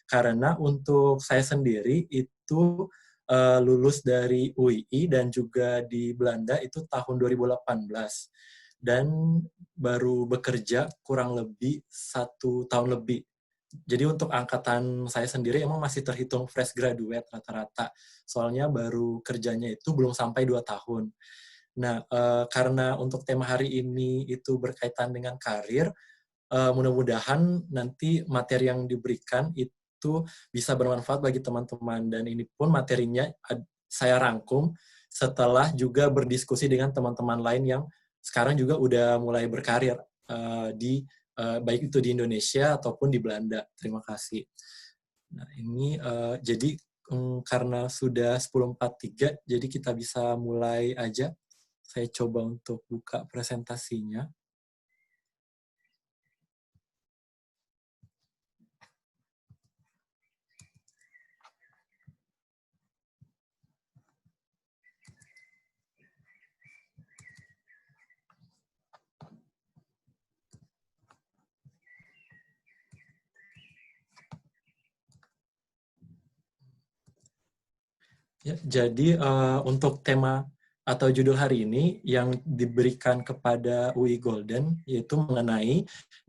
Karena untuk saya sendiri itu lulus dari UII dan juga di Belanda itu tahun 2018. Dan baru bekerja kurang lebih 1 tahun lebih. Jadi untuk angkatan saya sendiri emang masih terhitung fresh graduate rata-rata. Soalnya baru kerjanya itu belum sampai 2 tahun. Nah, karena untuk tema hari ini itu berkaitan dengan karir, mudah-mudahan nanti materi yang diberikan itu bisa bermanfaat bagi teman-teman. Dan ini pun materinya saya rangkum setelah juga berdiskusi dengan teman-teman lain yang sekarang juga udah mulai berkarir baik itu di Indonesia ataupun di Belanda. Terima kasih. Nah, ini jadi karena sudah 10.43, jadi kita bisa mulai aja. Saya coba untuk buka presentasinya. Ya, jadi untuk tema atau judul hari ini yang diberikan kepada UI Golden yaitu mengenai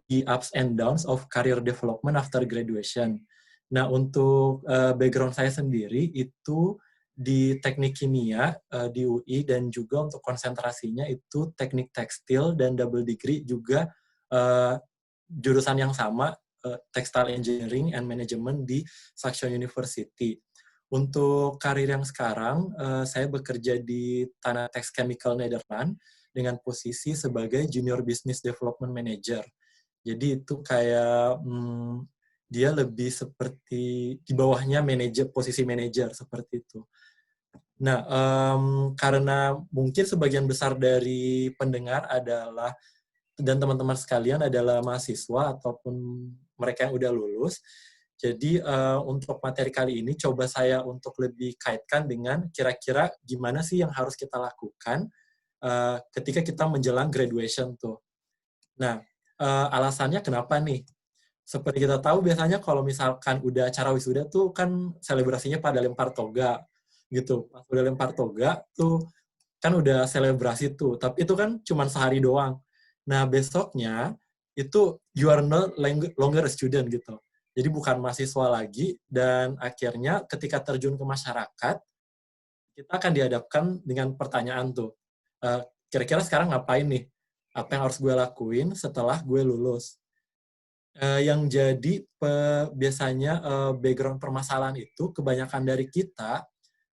the ups and downs of career development after graduation. Nah, untuk background saya sendiri itu di teknik kimia di UI dan juga untuk konsentrasinya itu teknik tekstil dan double degree juga jurusan yang sama, textile engineering and management di Saxion University. Untuk karir yang sekarang, saya bekerja di Tanatex Chemical Nederland dengan posisi sebagai Junior Business Development Manager. Jadi itu kayak dia lebih seperti di bawahnya manajer, posisi manajer seperti itu. Nah, karena mungkin sebagian besar dari pendengar adalah dan teman-teman sekalian adalah mahasiswa ataupun mereka yang udah lulus. Jadi untuk materi kali ini coba saya untuk lebih kaitkan dengan kira-kira gimana sih yang harus kita lakukan ketika kita menjelang graduation tuh. Nah, alasannya kenapa nih? Seperti kita tahu biasanya kalau misalkan udah acara wisuda tuh kan selebrasinya pada lempar toga gitu. Pas udah lempar toga tuh kan udah selebrasi tuh, tapi itu kan cuma sehari doang. Nah, besoknya itu you are no longer a student gitu. Jadi bukan mahasiswa lagi, dan akhirnya ketika terjun ke masyarakat, kita akan dihadapkan dengan pertanyaan tuh, kira-kira sekarang ngapain nih? Apa yang harus gue lakuin setelah gue lulus? Yang jadi biasanya background permasalahan itu, kebanyakan dari kita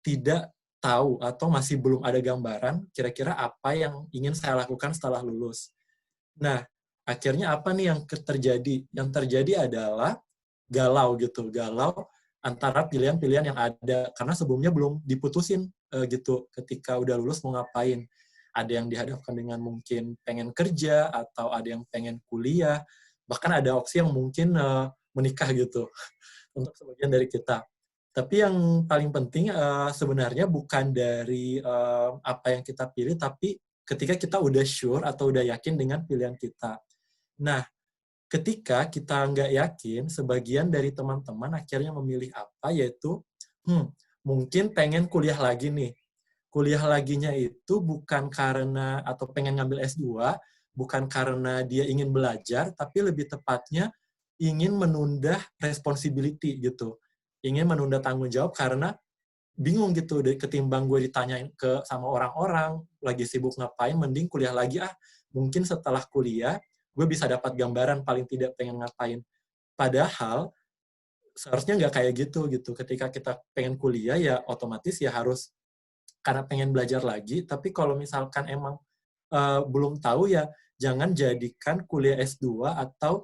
tidak tahu atau masih belum ada gambaran kira-kira apa yang ingin saya lakukan setelah lulus. Nah, akhirnya apa nih yang terjadi? Yang terjadi adalah galau gitu, galau antara pilihan-pilihan yang ada karena sebelumnya belum diputusin gitu ketika udah lulus mau ngapain. Ada yang dihadapkan dengan mungkin pengen kerja atau ada yang pengen kuliah, bahkan ada opsi yang mungkin menikah gitu untuk sebagian dari kita. Tapi yang paling penting sebenarnya bukan dari apa yang kita pilih, tapi ketika kita udah sure atau udah yakin dengan pilihan kita. Nah, ketika kita nggak yakin, sebagian dari teman-teman akhirnya memilih apa, yaitu mungkin pengen kuliah lagi nih. Kuliah laginya itu bukan karena, atau pengen ngambil S2, bukan karena dia ingin belajar, tapi lebih tepatnya ingin menunda responsibility gitu. Ingin menunda tanggung jawab karena bingung gitu, ketimbang gue ditanyain sama orang-orang, lagi sibuk ngapain, mending kuliah lagi mungkin setelah kuliah, gue bisa dapat gambaran paling tidak pengen ngapain. Padahal, seharusnya nggak kayak gitu. Ketika kita pengen kuliah, ya otomatis ya harus, karena pengen belajar lagi, tapi kalau misalkan emang belum tahu ya, jangan jadikan kuliah S2 atau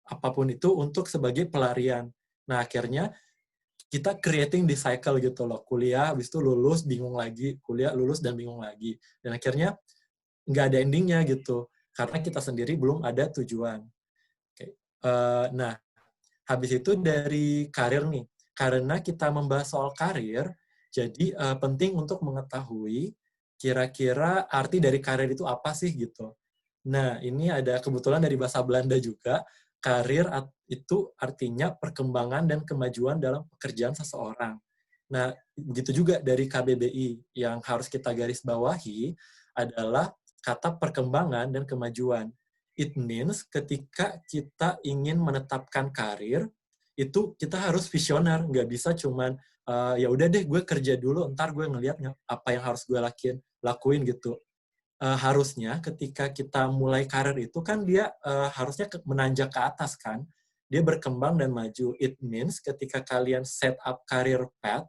apapun itu untuk sebagai pelarian. Nah, akhirnya kita creating the cycle gitu loh. Kuliah, habis itu lulus, bingung lagi. Kuliah, lulus, dan bingung lagi. Dan akhirnya nggak ada endingnya gitu. Karena kita sendiri belum ada tujuan. Nah, habis itu dari karir nih. Karena kita membahas soal karir, jadi penting untuk mengetahui kira-kira arti dari karir itu apa sih gitu. Nah, ini ada kebetulan dari bahasa Belanda juga. itu artinya perkembangan dan kemajuan dalam pekerjaan seseorang. Nah, begitu juga dari KBBI yang harus kita garis bawahi adalah kata perkembangan dan kemajuan. It means ketika kita ingin menetapkan karir, itu kita harus visioner, nggak bisa cuman ya udah deh gue kerja dulu, ntar gue ngeliat apa yang harus gue lakuin gitu. Harusnya ketika kita mulai karir itu kan dia harusnya menanjak ke atas kan, dia berkembang dan maju. It means ketika kalian set up career path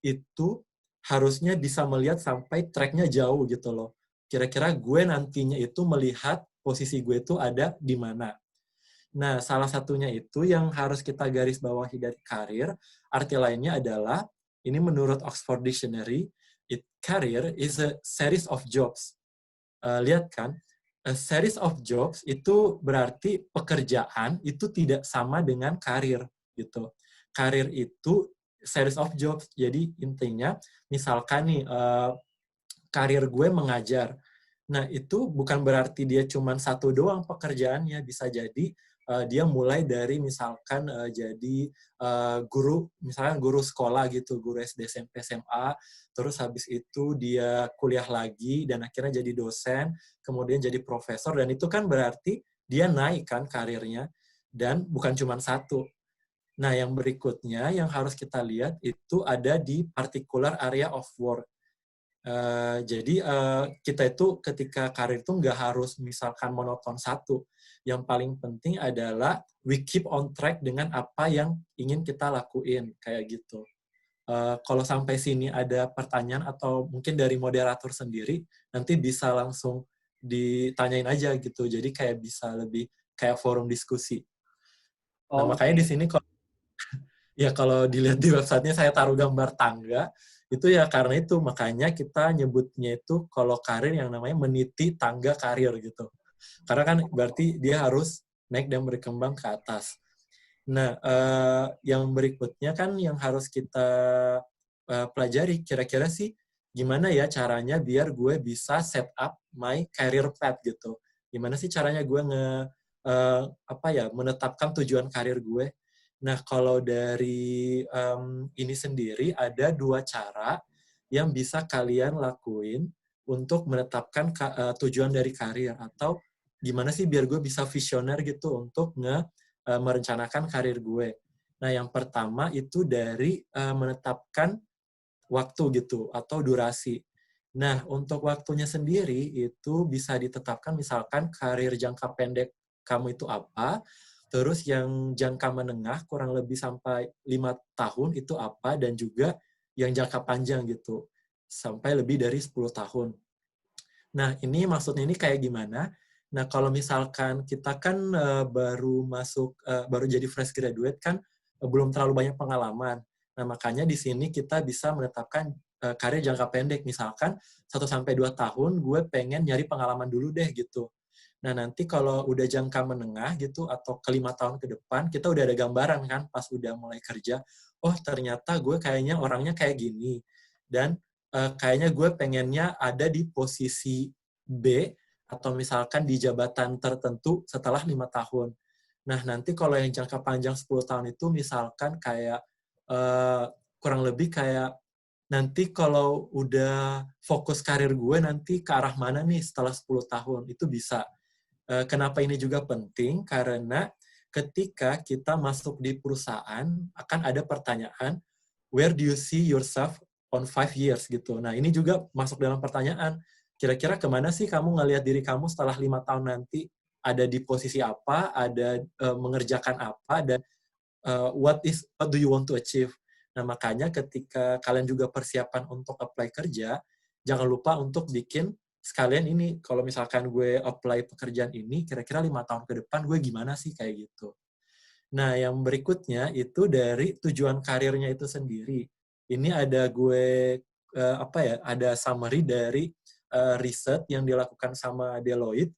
itu harusnya bisa melihat sampai tracknya jauh gitu loh. Kira-kira gue nantinya itu melihat posisi gue itu ada di mana. Nah, salah satunya itu yang harus kita garis bawahi dari karir, arti lainnya adalah, ini menurut Oxford Dictionary, career is a series of jobs. Lihat kan, a series of jobs itu berarti pekerjaan itu tidak sama dengan karir gitu. Karir itu series of jobs. Jadi intinya misalkan nih karir gue mengajar. Nah, itu bukan berarti dia cuma satu doang pekerjaannya, bisa jadi dia mulai dari misalkan jadi guru, misalkan guru sekolah gitu, guru SD, SMP, SMA, terus habis itu dia kuliah lagi dan akhirnya jadi dosen, kemudian jadi profesor, dan itu kan berarti dia naik kan karirnya, dan bukan cuma satu. Nah, yang berikutnya yang harus kita lihat itu ada di particular area of work. Jadi kita itu ketika karir itu nggak harus misalkan monoton satu. Yang paling penting adalah we keep on track dengan apa yang ingin kita lakuin, kayak gitu. Kalau sampai sini ada pertanyaan atau mungkin dari moderator sendiri, nanti bisa langsung ditanyain aja gitu. Jadi kayak bisa lebih kayak forum diskusi. Nah, makanya di sini ya kalau dilihat di websitenya saya taruh gambar tangga, itu ya karena itu, makanya kita nyebutnya itu kalau karir yang namanya meniti tangga karir gitu. Karena kan berarti dia harus naik dan berkembang ke atas. Nah, yang berikutnya kan yang harus kita pelajari, kira-kira sih gimana ya caranya biar gue bisa set up my career path gitu. Gimana sih caranya gue menetapkan tujuan karir gue. Nah, kalau dari ini sendiri ada dua cara yang bisa kalian lakuin untuk menetapkan tujuan dari karir, atau gimana sih biar gue bisa visioner gitu untuk merencanakan karir gue. Nah, yang pertama itu dari menetapkan waktu gitu atau durasi. Nah, untuk waktunya sendiri itu bisa ditetapkan misalkan karir jangka pendek kamu itu apa, terus yang jangka menengah kurang lebih sampai 5 tahun itu apa, dan juga yang jangka panjang gitu, sampai lebih dari 10 tahun. Nah, ini maksudnya ini kayak gimana? Nah, kalau misalkan kita kan baru jadi fresh graduate kan, belum terlalu banyak pengalaman. Nah, makanya di sini kita bisa menetapkan karir jangka pendek. Misalkan 1-2 tahun gue pengen nyari pengalaman dulu deh gitu. Nah, nanti kalau udah jangka menengah gitu, atau ke 5 tahun ke depan, kita udah ada gambaran kan pas udah mulai kerja, oh ternyata gue kayaknya orangnya kayak gini. Dan kayaknya gue pengennya ada di posisi B, atau misalkan di jabatan tertentu setelah 5 tahun. Nah, nanti kalau yang jangka panjang 10 tahun itu misalkan kayak kurang lebih kayak nanti kalau udah fokus karir gue nanti ke arah mana nih setelah 10 tahun, itu bisa. Kenapa ini juga penting? Karena ketika kita masuk di perusahaan, akan ada pertanyaan, where do you see yourself on 5 years gitu. Nah, ini juga masuk dalam pertanyaan, kira-kira kemana sih kamu ngelihat diri kamu setelah 5 tahun nanti, ada di posisi apa, ada mengerjakan apa, dan what do you want to achieve. Nah, makanya ketika kalian juga persiapan untuk apply kerja, jangan lupa untuk bikin sekalian ini, kalau misalkan gue apply pekerjaan ini, kira-kira 5 tahun ke depan gue gimana sih, kayak gitu. Nah, yang berikutnya itu dari tujuan karirnya itu sendiri. Ini ada ada summary dari riset yang dilakukan sama Deloitte,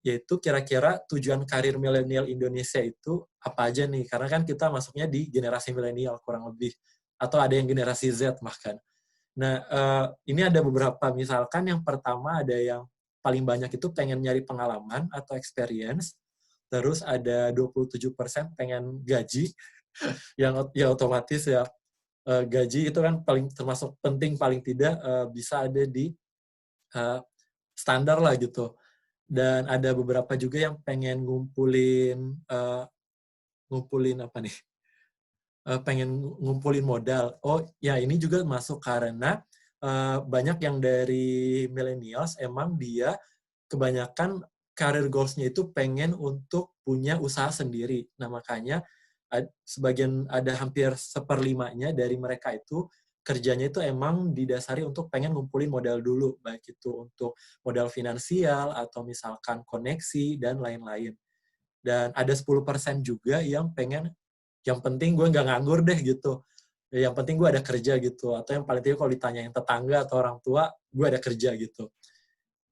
yaitu kira-kira tujuan karir milenial Indonesia itu apa aja nih? Karena kan kita masuknya di generasi milenial kurang lebih, atau ada yang generasi Z bahkan. Nah, ini ada beberapa, misalkan yang pertama ada yang paling banyak itu pengen nyari pengalaman atau experience, terus ada 27% pengen gaji, yang ya otomatis ya gaji itu kan paling termasuk penting, paling tidak bisa ada di standar lah gitu. Dan ada beberapa juga yang pengen ngumpulin apa nih? Pengen ngumpulin modal. Oh ya, ini juga masuk karena banyak yang dari millennials emang dia kebanyakan career goals-nya itu pengen untuk punya usaha sendiri. Nah makanya sebagian, ada hampir seperlimanya dari mereka itu kerjanya itu emang didasari untuk pengen ngumpulin modal dulu, baik itu untuk modal finansial atau misalkan koneksi dan lain-lain. Dan ada 10% juga yang pengen, yang penting gue nggak nganggur deh gitu. Yang penting gue ada kerja gitu. Atau yang paling tinggi kalau ditanyain tetangga atau orang tua, gue ada kerja gitu.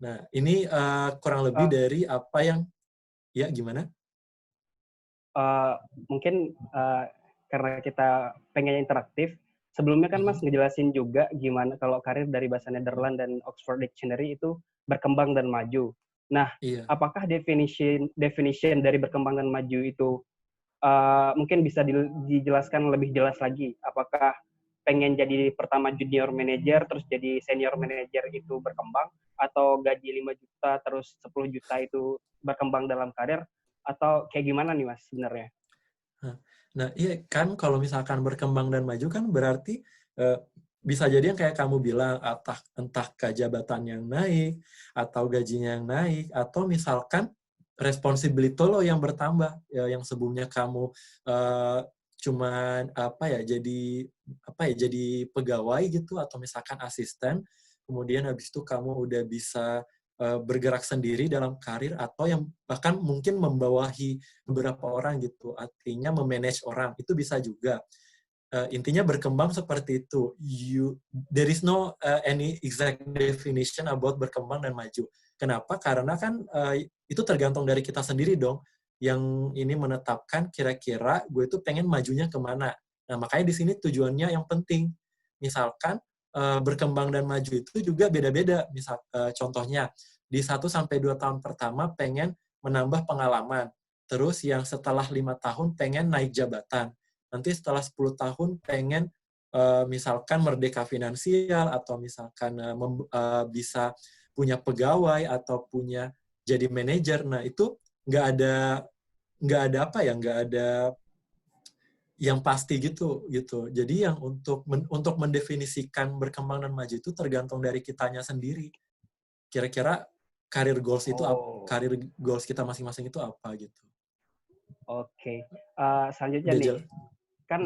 Nah, ini kurang lebih Uh, dari apa yang, ya gimana? Mungkin karena kita pengen interaktif, sebelumnya kan Mas ngejelasin juga gimana kalau karir dari bahasa Netherlands dan Oxford Dictionary itu berkembang dan maju. Nah, Iya. apakah definition dari berkembang dan maju itu mungkin bisa dijelaskan lebih jelas lagi? Apakah pengen jadi pertama junior manager terus jadi senior manager itu berkembang, atau gaji 5 juta terus 10 juta itu berkembang dalam karir, atau kayak gimana nih Mas sebenarnya? Nah, iya kan kalau misalkan berkembang dan maju kan berarti eh, bisa jadi yang kayak kamu bilang, entah ke jabatan yang naik, atau gajinya yang naik, atau misalkan responsibility lo yang bertambah, ya, yang sebelumnya kamu eh, cuman jadi pegawai gitu, atau misalkan asisten, kemudian habis itu kamu udah bisa bergerak sendiri dalam karir, atau yang bahkan mungkin membawahi beberapa orang gitu, artinya memanage orang, itu bisa juga. Intinya berkembang seperti itu. There is no any exact definition about berkembang dan maju. Kenapa? Karena kan itu tergantung dari kita sendiri dong, yang ini menetapkan kira-kira gue tuh pengen majunya kemana. Nah makanya di sini tujuannya yang penting. Misalkan berkembang dan maju itu juga beda-beda. Contohnya di 1-2 tahun pertama pengen menambah pengalaman. Terus yang setelah 5 tahun pengen naik jabatan. Nanti setelah 10 tahun pengen misalkan merdeka finansial, atau misalkan bisa punya pegawai atau punya jadi manajer. Nah itu nggak ada yang pasti gitu. Jadi yang untuk mendefinisikan berkembang dan maju itu tergantung dari kitanya sendiri. Kira-kira Oh, karir goals kita masing-masing itu apa gitu. oke. Selanjutnya Udah nih, jelas. kan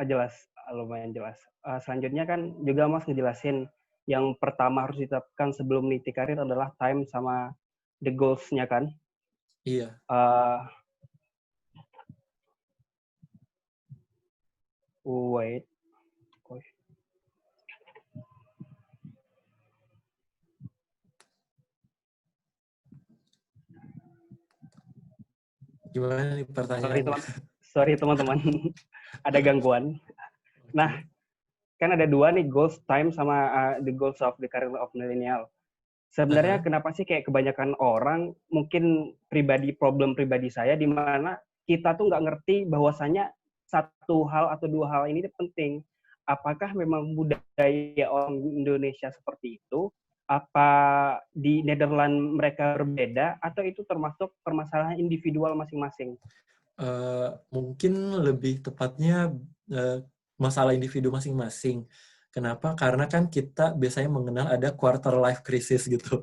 jelas, lumayan jelas. Selanjutnya kan juga Mas ngejelasin yang pertama harus ditetapkan sebelum meniti karir adalah time sama the goals-nya kan. Iya. Uh, Wait. Gimana nih pertanyaannya? Sorry teman-teman, ada gangguan. Nah, Oke. kan ada dua nih, goals time sama the goals of the career of millennial. Sebenarnya Aha. kenapa sih kayak kebanyakan orang, mungkin problem pribadi saya, di mana kita tuh nggak ngerti bahwasanya satu hal atau dua hal ini penting. Apakah memang budaya orang Indonesia seperti itu? Apa di Netherlands mereka berbeda? Atau itu termasuk permasalahan individual masing-masing? Mungkin lebih tepatnya masalah individu masing-masing. Kenapa? Karena kan kita biasanya mengenal ada quarter life crisis gitu.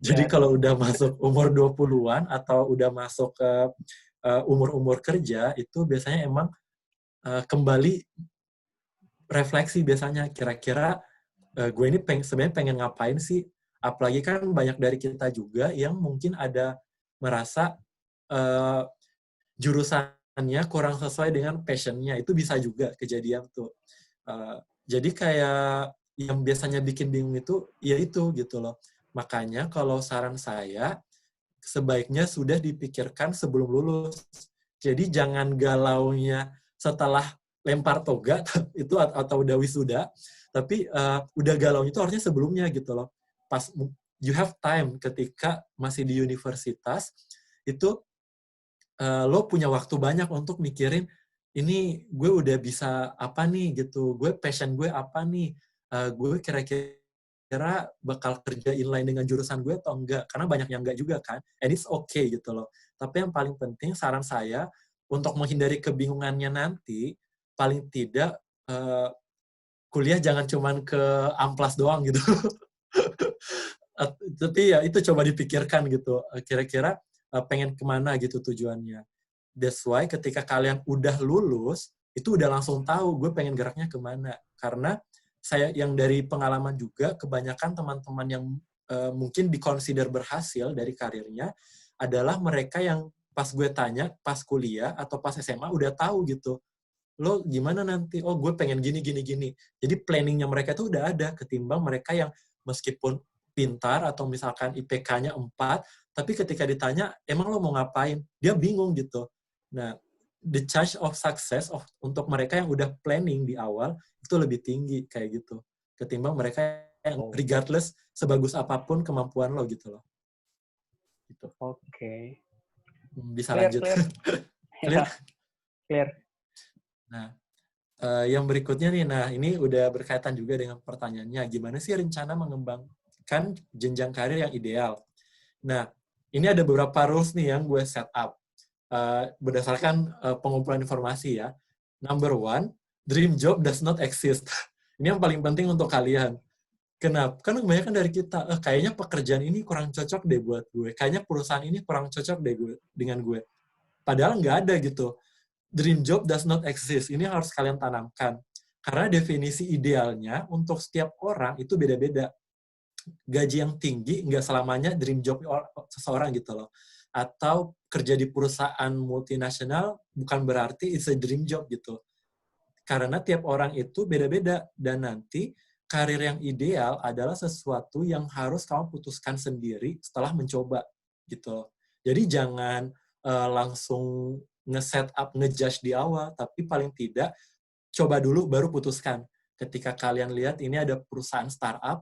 Jadi Yes. kalau udah masuk umur 20-an atau udah masuk ke umur-umur kerja, itu biasanya emang kembali refleksi biasanya. Kira-kira gue ini sebenarnya pengen ngapain sih? Apalagi kan banyak dari kita juga yang mungkin ada merasa uh, jurusannya kurang sesuai dengan passionnya. Itu bisa juga kejadian tuh. Jadi kayak yang biasanya bikin bingung itu, ya itu gitu loh. Makanya kalau saran saya, sebaiknya sudah dipikirkan sebelum lulus. Jadi jangan galaunya setelah lempar toga itu atau udah wisuda, tapi udah galaunya itu harusnya sebelumnya gitu loh. Pas you have time ketika masih di universitas, itu lo punya waktu banyak untuk mikirin, ini gue udah bisa apa nih gitu, gue passion gue apa nih, gue kira-kira bakal kerja inline dengan jurusan gue atau enggak, karena banyak yang enggak juga kan, and it's okay gitu loh. Tapi yang paling penting saran saya, untuk menghindari kebingungannya nanti, paling tidak kuliah jangan cuman ke amplas doang gitu. Tapi ya itu coba dipikirkan gitu, kira-kira pengen kemana gitu tujuannya. That's why ketika kalian udah lulus, itu udah langsung tahu gue pengen geraknya kemana. Karena saya yang dari pengalaman juga, kebanyakan teman-teman yang mungkin dikonsider berhasil dari karirnya, adalah mereka yang pas gue tanya, pas kuliah atau pas SMA udah tahu gitu. Lo gimana nanti? Oh, gue pengen gini, gini, gini. Jadi planningnya mereka itu udah ada, ketimbang mereka yang meskipun pintar atau misalkan IPK-nya 4, tapi ketika ditanya, emang lo mau ngapain? Dia bingung gitu. Nah, the chance of success untuk mereka yang udah planning di awal, itu lebih tinggi kayak gitu. Ketimbang mereka yang Oh, regardless sebagus apapun kemampuan lo gitu loh. Gitu. oke. Bisa Clear, lanjut. clear. Clear? Ya, clear. Nah, yang berikutnya nih, nah ini udah berkaitan juga dengan pertanyaannya, gimana sih rencana mengembangkan jenjang karir yang ideal? Nah, ini ada beberapa rules nih yang gue set up berdasarkan pengumpulan informasi ya. Number one, dream job does not exist. Ini yang paling penting untuk kalian. Kenapa? Karena kebanyakan dari kita, kayaknya pekerjaan ini kurang cocok deh buat gue. Kayaknya perusahaan ini kurang cocok deh dengan gue. Padahal nggak ada gitu. Dream job does not exist. Ini harus kalian tanamkan. Karena definisi idealnya untuk setiap orang itu beda-beda. Gaji yang tinggi nggak selamanya dream job seseorang gitu loh. Atau kerja di perusahaan multinasional bukan berarti it's a dream job gitu. Karena tiap orang itu beda-beda. Dan nanti karir yang ideal adalah sesuatu yang harus kamu putuskan sendiri setelah mencoba gitu. Jadi jangan langsung nge-set up, nge-judge di awal, tapi paling tidak coba dulu baru putuskan. Ketika kalian lihat ini ada perusahaan startup,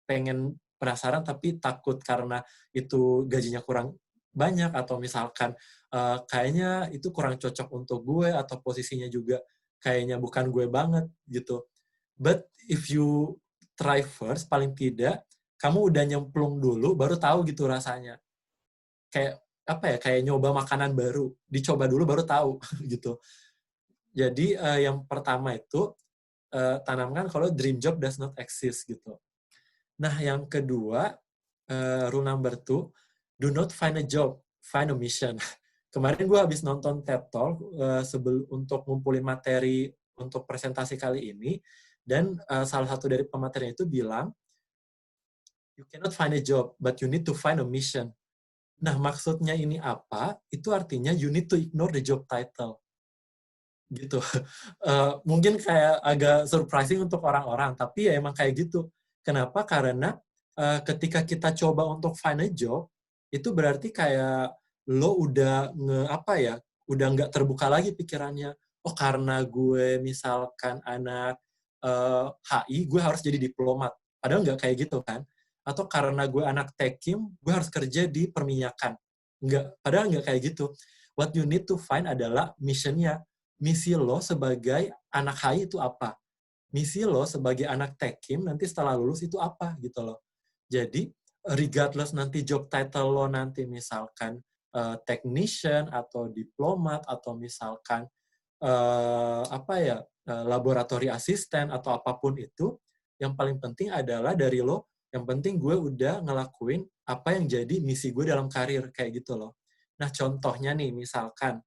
pengen penasaran tapi takut karena itu gajinya kurang banyak atau misalkan kayaknya itu kurang cocok untuk gue atau posisinya juga kayaknya bukan gue banget gitu. But if you try first, paling tidak kamu udah nyemplung dulu baru tahu gitu rasanya. Kayak apa ya, kayak nyoba makanan baru, dicoba dulu baru tahu gitu. Jadi yang pertama itu tanamkan kalau dream job does not exist gitu. Nah yang kedua, rule number 2, do not find a job, find a mission. Kemarin gue habis nonton TED Talk untuk ngumpulin materi untuk presentasi kali ini, dan salah satu dari pematerinya itu bilang, you cannot find a job, but you need to find a mission. Nah, maksudnya ini apa? Itu artinya you need to ignore the job title. Gitu. Mungkin kayak agak surprising untuk orang-orang, tapi ya emang kayak gitu. Kenapa? Karena ketika kita coba untuk find a job, itu berarti kayak lo udah udah nggak terbuka lagi pikirannya. Oh, karena gue misalkan anak HI, gue harus jadi diplomat. Padahal nggak kayak gitu kan. Atau karena gue anak tekim, gue harus kerja di perminyakan. Padahal nggak kayak gitu. What you need to find adalah mission-nya. Misi lo sebagai anak HI itu apa? Misi lo sebagai anak tekim nanti setelah lulus itu apa gitu loh. Jadi regardless nanti job title lo nanti misalkan technician atau diplomat atau misalkan laboratory assistant atau apapun itu, yang paling penting adalah dari lo, yang penting gue udah ngelakuin apa yang jadi misi gue dalam karir kayak gitu loh. Nah contohnya nih misalkan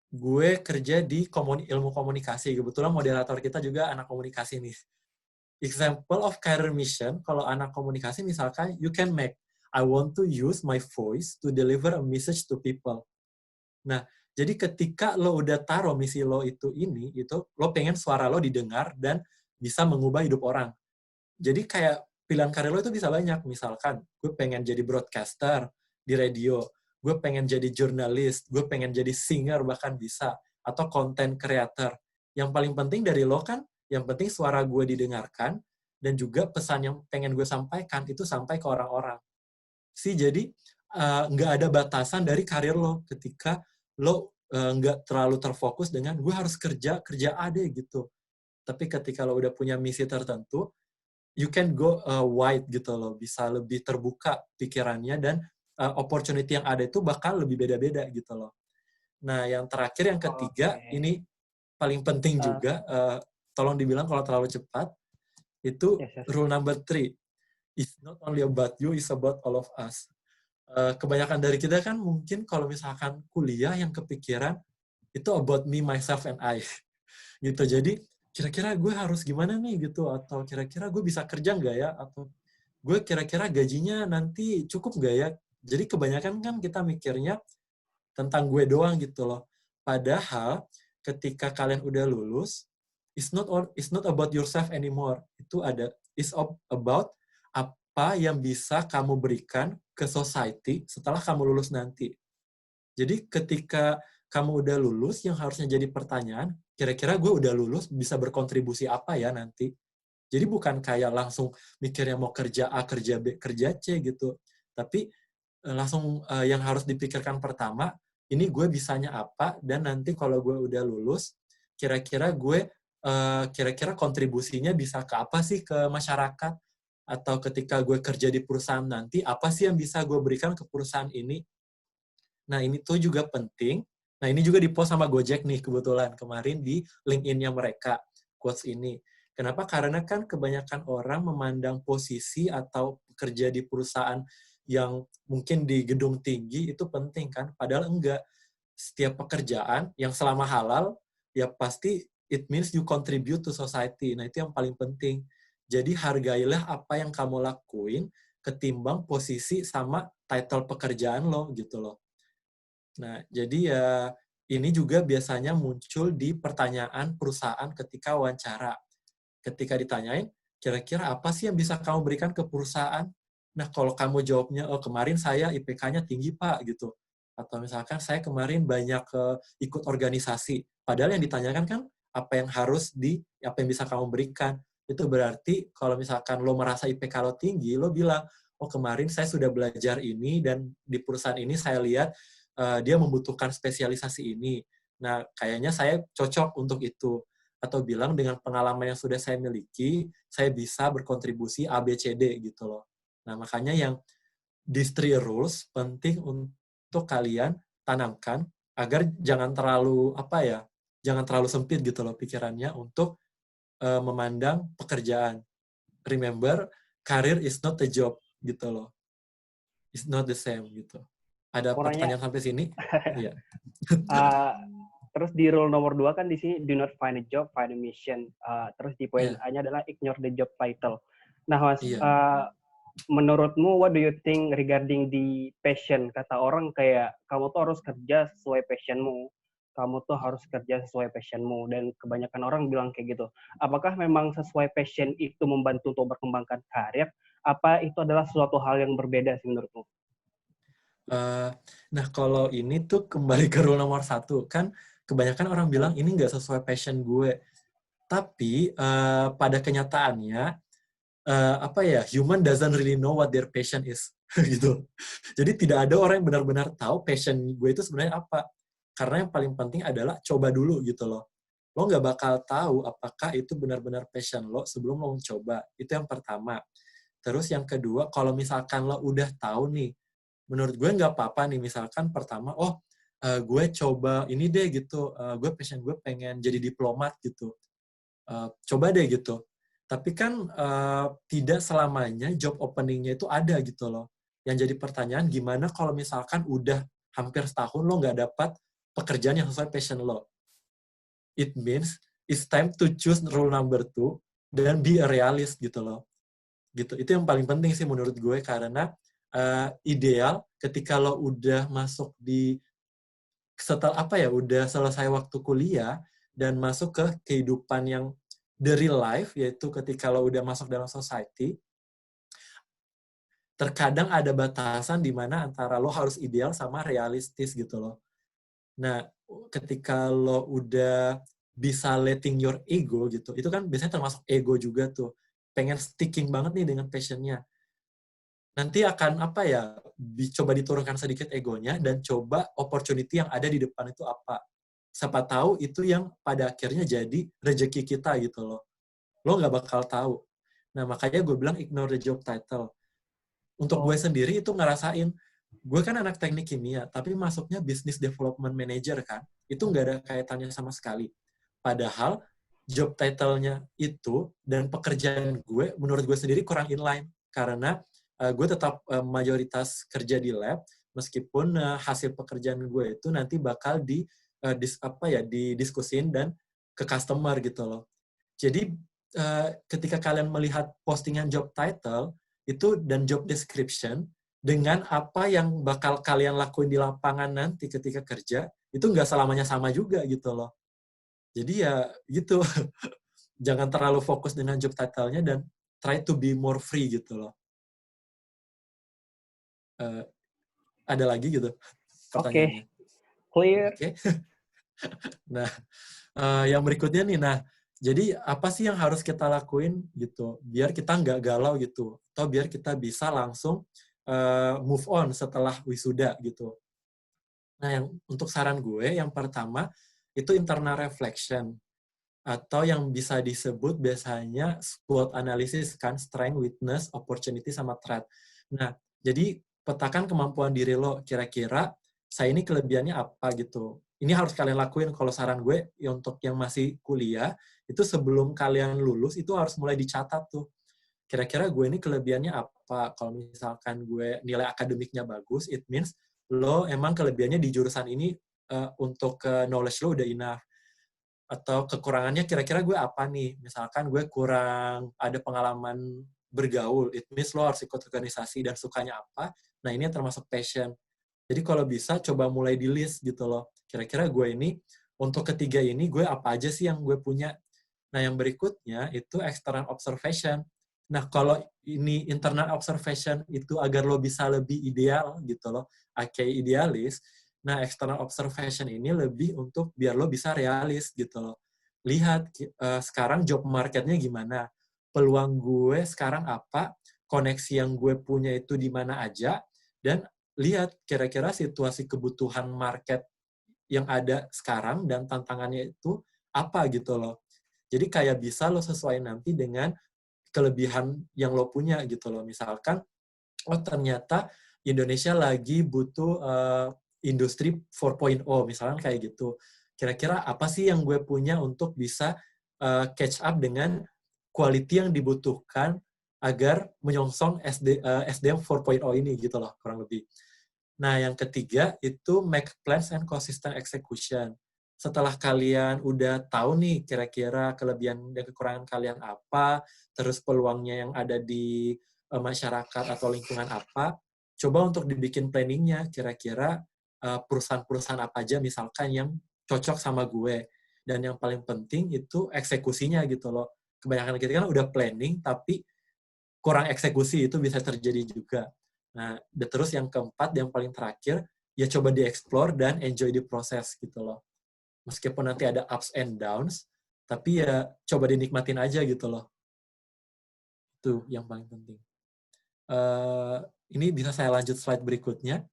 gue kerja di ilmu komunikasi. Kebetulan moderator kita juga anak komunikasi nih. Example of career mission, kalau anak komunikasi misalkan, you can make, I want to use my voice to deliver a message to people. Nah, jadi ketika lo udah taruh misi lo itu lo pengen suara lo didengar dan bisa mengubah hidup orang. Jadi kayak pilihan karir lo itu bisa banyak. Misalkan, gue pengen jadi broadcaster di radio, gue pengen jadi jurnalis, gue pengen jadi singer bahkan bisa, atau content creator. Yang paling penting dari lo kan, yang penting suara gue didengarkan, dan juga pesan yang pengen gue sampaikan itu sampai ke orang-orang. Jadi nggak ada batasan dari karir lo ketika lo nggak terlalu terfokus dengan gue harus kerja A deh gitu. Tapi ketika lo udah punya misi tertentu, you can go wide gitu loh, bisa lebih terbuka pikirannya dan opportunity yang ada itu bakal lebih beda-beda gitu loh. Nah, yang terakhir yang ketiga Oke. ini paling penting Uh, juga, tolong dibilang kalau terlalu cepat, itu yes, yes. rule number 3. It's not only about you, it's about all of us. Kebanyakan dari kita kan mungkin kalau misalkan kuliah yang kepikiran itu about me, myself, and I. Gitu. Jadi kira-kira gue harus gimana nih gitu, atau kira-kira gue bisa kerja nggak ya, atau gue kira-kira gajinya nanti cukup nggak ya. Jadi kebanyakan kan kita mikirnya tentang gue doang gitu loh. Padahal ketika kalian udah lulus, it's not about yourself anymore. It's about apa yang bisa kamu berikan ke society setelah kamu lulus nanti. Jadi ketika kamu udah lulus, yang harusnya jadi pertanyaan, kira-kira gue udah lulus bisa berkontribusi apa ya nanti? Jadi bukan kayak langsung mikirnya mau kerja A, kerja B, kerja C gitu. Tapi langsung yang harus dipikirkan pertama, ini gue bisanya apa, dan nanti kalau gue udah lulus, kira-kira kira-kira kontribusinya bisa ke apa sih ke masyarakat, atau ketika gue kerja di perusahaan nanti, apa sih yang bisa gue berikan ke perusahaan ini. Nah, ini tuh juga penting. Nah, ini juga di-post sama Gojek nih, kebetulan kemarin di LinkedIn-nya mereka, quotes ini. Kenapa? Karena kan kebanyakan orang memandang posisi atau kerja di perusahaan yang mungkin di gedung tinggi itu penting kan, padahal enggak. Setiap pekerjaan yang selama halal, ya pasti it means you contribute to society. Nah, itu yang paling penting. Jadi hargailah apa yang kamu lakuin ketimbang posisi sama title pekerjaan lo gitu loh. Nah, jadi ya ini juga biasanya muncul di pertanyaan perusahaan ketika wawancara. Ketika ditanyain, kira-kira apa sih yang bisa kamu berikan ke perusahaan? Nah, kalau kamu jawabnya, oh kemarin saya IPK-nya tinggi Pak, gitu. Atau misalkan saya kemarin banyak ikut organisasi. Padahal yang ditanyakan kan apa yang bisa kamu berikan. Itu berarti kalau misalkan lo merasa IPK lo tinggi, lo bilang, oh kemarin saya sudah belajar ini dan di perusahaan ini saya lihat dia membutuhkan spesialisasi ini. Nah, kayaknya saya cocok untuk itu. Atau bilang dengan pengalaman yang sudah saya miliki, saya bisa berkontribusi A, B, C, D gitu loh. Nah, makanya yang these 3 rules penting untuk kalian tanamkan agar jangan terlalu sempit gitu loh pikirannya untuk memandang pekerjaan. Remember, career is not a job gitu loh. It's not the same gitu. Ada Orangnya pertanyaan sampai sini? Iya. uh, terus di rule nomor 2 kan di sini do not find a job, find a mission. Terus di poin Iya. A-nya adalah ignore the job title. Nah, Mas, Iya. menurutmu what do you think regarding the passion? Kata orang kayak kamu tuh harus kerja sesuai passionmu. Kamu tuh harus kerja sesuai passionmu, dan kebanyakan orang bilang kayak gitu. Apakah memang sesuai passion itu membantu untuk berkembangkan karir? Apa itu adalah suatu hal yang berbeda sih menurutmu? Nah, kalau ini tuh kembali ke rule nomor 1. Kan kebanyakan orang bilang ini nggak sesuai passion gue. Tapi pada kenyataannya, human doesn't really know what their passion is. Gitu. Jadi tidak ada orang yang benar-benar tahu passion gue itu sebenarnya apa. Karena yang paling penting adalah coba dulu gitu loh. Lo nggak bakal tahu apakah itu benar-benar passion lo sebelum lo mencoba. Itu yang pertama. Terus yang kedua, kalau misalkan lo udah tahu nih, menurut gue nggak apa-apa nih, misalkan pertama, gue coba ini deh gitu, gue passion gue pengen jadi diplomat gitu. Coba deh gitu. Tapi kan tidak selamanya job opening-nya itu ada gitu loh. Yang jadi pertanyaan, gimana kalau misalkan udah hampir setahun lo nggak dapat pekerjaan yang sesuai passion lo? It means it's time to choose rule number 2 dan be a realist gitu loh. Gitu. Itu yang paling penting sih menurut gue, karena ideal ketika lo udah masuk udah selesai waktu kuliah dan masuk ke kehidupan yang the real life, yaitu ketika lo udah masuk dalam society, terkadang ada batasan di mana antara lo harus ideal sama realistis gitu loh. Nah, ketika lo udah bisa letting your ego gitu, itu kan biasanya termasuk ego juga tuh. Pengen sticking banget nih dengan passionnya. nanti akan apa ya, coba diturunkan sedikit egonya dan coba opportunity yang ada di depan itu apa. Siapa tahu itu yang pada akhirnya jadi rezeki kita gitu loh. Lo nggak bakal tahu. Nah, makanya gue bilang ignore the job title. Untuk gue Oh, sendiri itu ngerasain, gue kan anak teknik kimia, tapi masuknya business development manager kan, itu nggak ada kaitannya sama sekali. Padahal job title-nya itu dan pekerjaan gue, menurut gue sendiri kurang inline. Karena gue tetap mayoritas kerja di lab, meskipun hasil pekerjaan gue itu nanti bakal didiskusin dan ke customer gitu loh. Jadi ketika kalian melihat postingan job title itu dan job description dengan apa yang bakal kalian lakuin di lapangan nanti ketika kerja, itu nggak selamanya sama juga gitu loh. Jadi ya gitu, jangan terlalu fokus dengan job title-nya dan try to be more free gitu loh. Uh, ada lagi gitu oke, pertanyaannya? clear. Oke. Nah, yang berikutnya nih, nah, jadi apa sih yang harus kita lakuin gitu, biar kita nggak galau gitu, atau biar kita bisa langsung move on setelah wisuda gitu. Nah, yang untuk saran gue, yang pertama itu internal reflection, atau yang bisa disebut biasanya SWOT analysis kan, strength, weakness, opportunity, sama threat. Nah, jadi petakan kemampuan diri lo, kira-kira saya ini kelebihannya apa gitu. Ini harus kalian lakuin kalau saran gue untuk yang masih kuliah, itu sebelum kalian lulus itu harus mulai dicatat tuh. Kira-kira gue ini kelebihannya apa? Kalau misalkan gue nilai akademiknya bagus, it means lo emang kelebihannya di jurusan ini untuk knowledge lo udah enough. Atau kekurangannya kira-kira gue apa nih? Misalkan gue kurang ada pengalaman bergaul, it means lo harus ikut organisasi dan sukanya apa. Nah, ini yang termasuk passion. Jadi kalau bisa coba mulai di list gitu loh. Kira-kira gue ini untuk ketiga ini gue apa aja sih yang gue punya. Nah, yang berikutnya itu external observation. Nah, kalau ini internal observation itu agar lo bisa lebih ideal gitu loh, kayak idealis. Nah, external observation ini lebih untuk biar lo bisa realis gitu loh. Lihat sekarang job marketnya gimana, peluang gue sekarang apa, koneksi yang gue punya itu di mana aja, dan lihat kira-kira situasi kebutuhan market yang ada sekarang dan tantangannya itu apa gitu loh. Jadi kayak bisa lo sesuai nanti dengan kelebihan yang lo punya gitu loh. Misalkan, oh ternyata Indonesia lagi butuh industri 4.0, misalkan kayak gitu. Kira-kira apa sih yang gue punya untuk bisa catch up dengan quality yang dibutuhkan agar menyongsong SDM 4.0 ini gitu loh, kurang lebih. Nah, yang ketiga itu make plans and consistent execution. Setelah kalian udah tahu nih kira-kira kelebihan dan kekurangan kalian apa, terus peluangnya yang ada di masyarakat atau lingkungan apa, coba untuk dibikin planningnya, kira-kira perusahaan-perusahaan apa aja misalkan yang cocok sama gue. Dan yang paling penting itu eksekusinya gitu loh. Kebanyakan kita kan udah planning, tapi kurang eksekusi, itu bisa terjadi juga. Nah, terus yang keempat, yang paling terakhir, ya coba dieksplor dan enjoy di proses gitu loh. Meskipun nanti ada ups and downs, tapi ya coba dinikmatin aja gitu loh. Itu yang paling penting. Ini bisa saya lanjut slide berikutnya.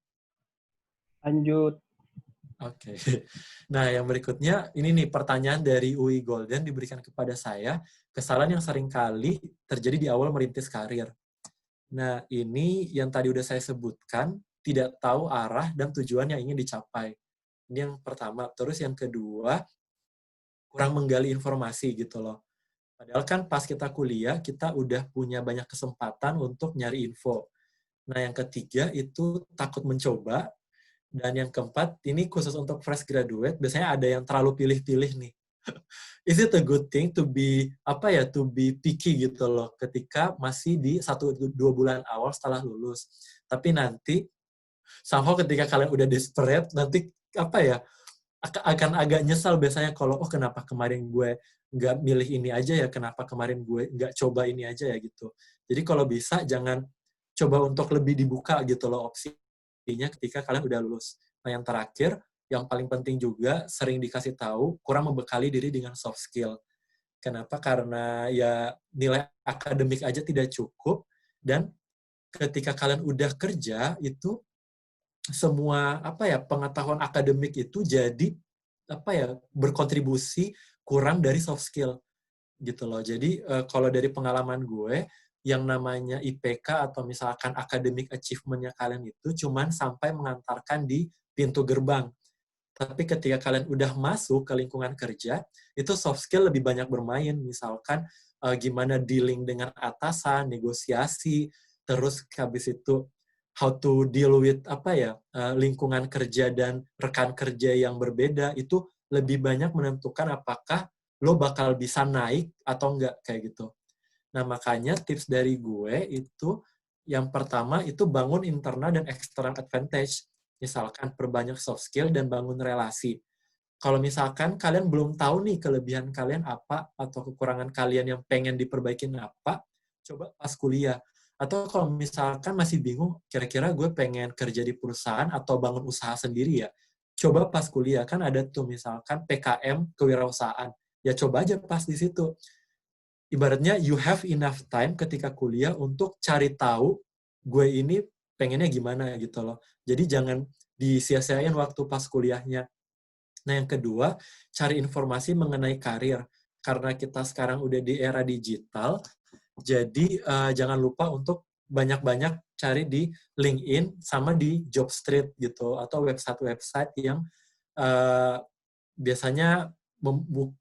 Lanjut. Oke. Nah, yang berikutnya, ini nih pertanyaan dari UI Golden diberikan kepada saya, kesalahan yang sering kali terjadi di awal merintis karir. Nah, ini yang tadi udah saya sebutkan, tidak tahu arah dan tujuan yang ingin dicapai. Ini yang pertama. Terus yang kedua, kurang menggali informasi gitu loh. Padahal kan pas kita kuliah, kita udah punya banyak kesempatan untuk nyari info. Nah, yang ketiga itu takut mencoba. Dan yang keempat, ini khusus untuk fresh graduate, biasanya ada yang terlalu pilih-pilih nih. Is it a good thing to be to be picky gitu loh ketika masih di 1-2 bulan awal setelah lulus. Tapi nanti somehow ketika kalian udah desperate nanti akan agak nyesal biasanya kalau kenapa kemarin gue nggak milih ini aja ya, kenapa kemarin gue nggak coba ini aja ya gitu. Jadi kalau bisa jangan coba untuk lebih dibuka gitu loh opsinya ketika kalian udah lulus. Nah, yang terakhir, yang paling penting juga sering dikasih tahu, kurang membekali diri dengan soft skill. Kenapa? Karena ya nilai akademik aja tidak cukup, dan ketika kalian udah kerja itu semua pengetahuan akademik itu jadi berkontribusi kurang dari soft skill gitu loh. Jadi kalau dari pengalaman gue, yang namanya IPK atau misalkan academic achievement-nya kalian itu cuman sampai mengantarkan di pintu gerbang. Tapi ketika kalian udah masuk ke lingkungan kerja, itu soft skill lebih banyak bermain. Misalkan gimana dealing dengan atasan, negosiasi, terus habis itu how to deal with lingkungan kerja dan rekan kerja yang berbeda, itu lebih banyak menentukan apakah lo bakal bisa naik atau enggak kayak gitu. Nah, makanya tips dari gue itu yang pertama itu bangun internal dan external advantage. Misalkan perbanyak soft skill dan bangun relasi. Kalau misalkan kalian belum tahu nih kelebihan kalian apa atau kekurangan kalian yang pengen diperbaikin apa, coba pas kuliah. Atau kalau misalkan masih bingung, kira-kira gue pengen kerja di perusahaan atau bangun usaha sendiri ya, coba pas kuliah. Kan ada tuh misalkan PKM kewirausahaan. Ya coba aja pas di situ. Ibaratnya you have enough time ketika kuliah untuk cari tahu gue ini pengennya gimana gitu loh. Jadi jangan disia-siain waktu pas kuliahnya. Nah, yang kedua, cari informasi mengenai karir. Karena kita sekarang udah di era digital, jadi jangan lupa untuk banyak-banyak cari di LinkedIn sama di Jobstreet gitu, atau website-website yang biasanya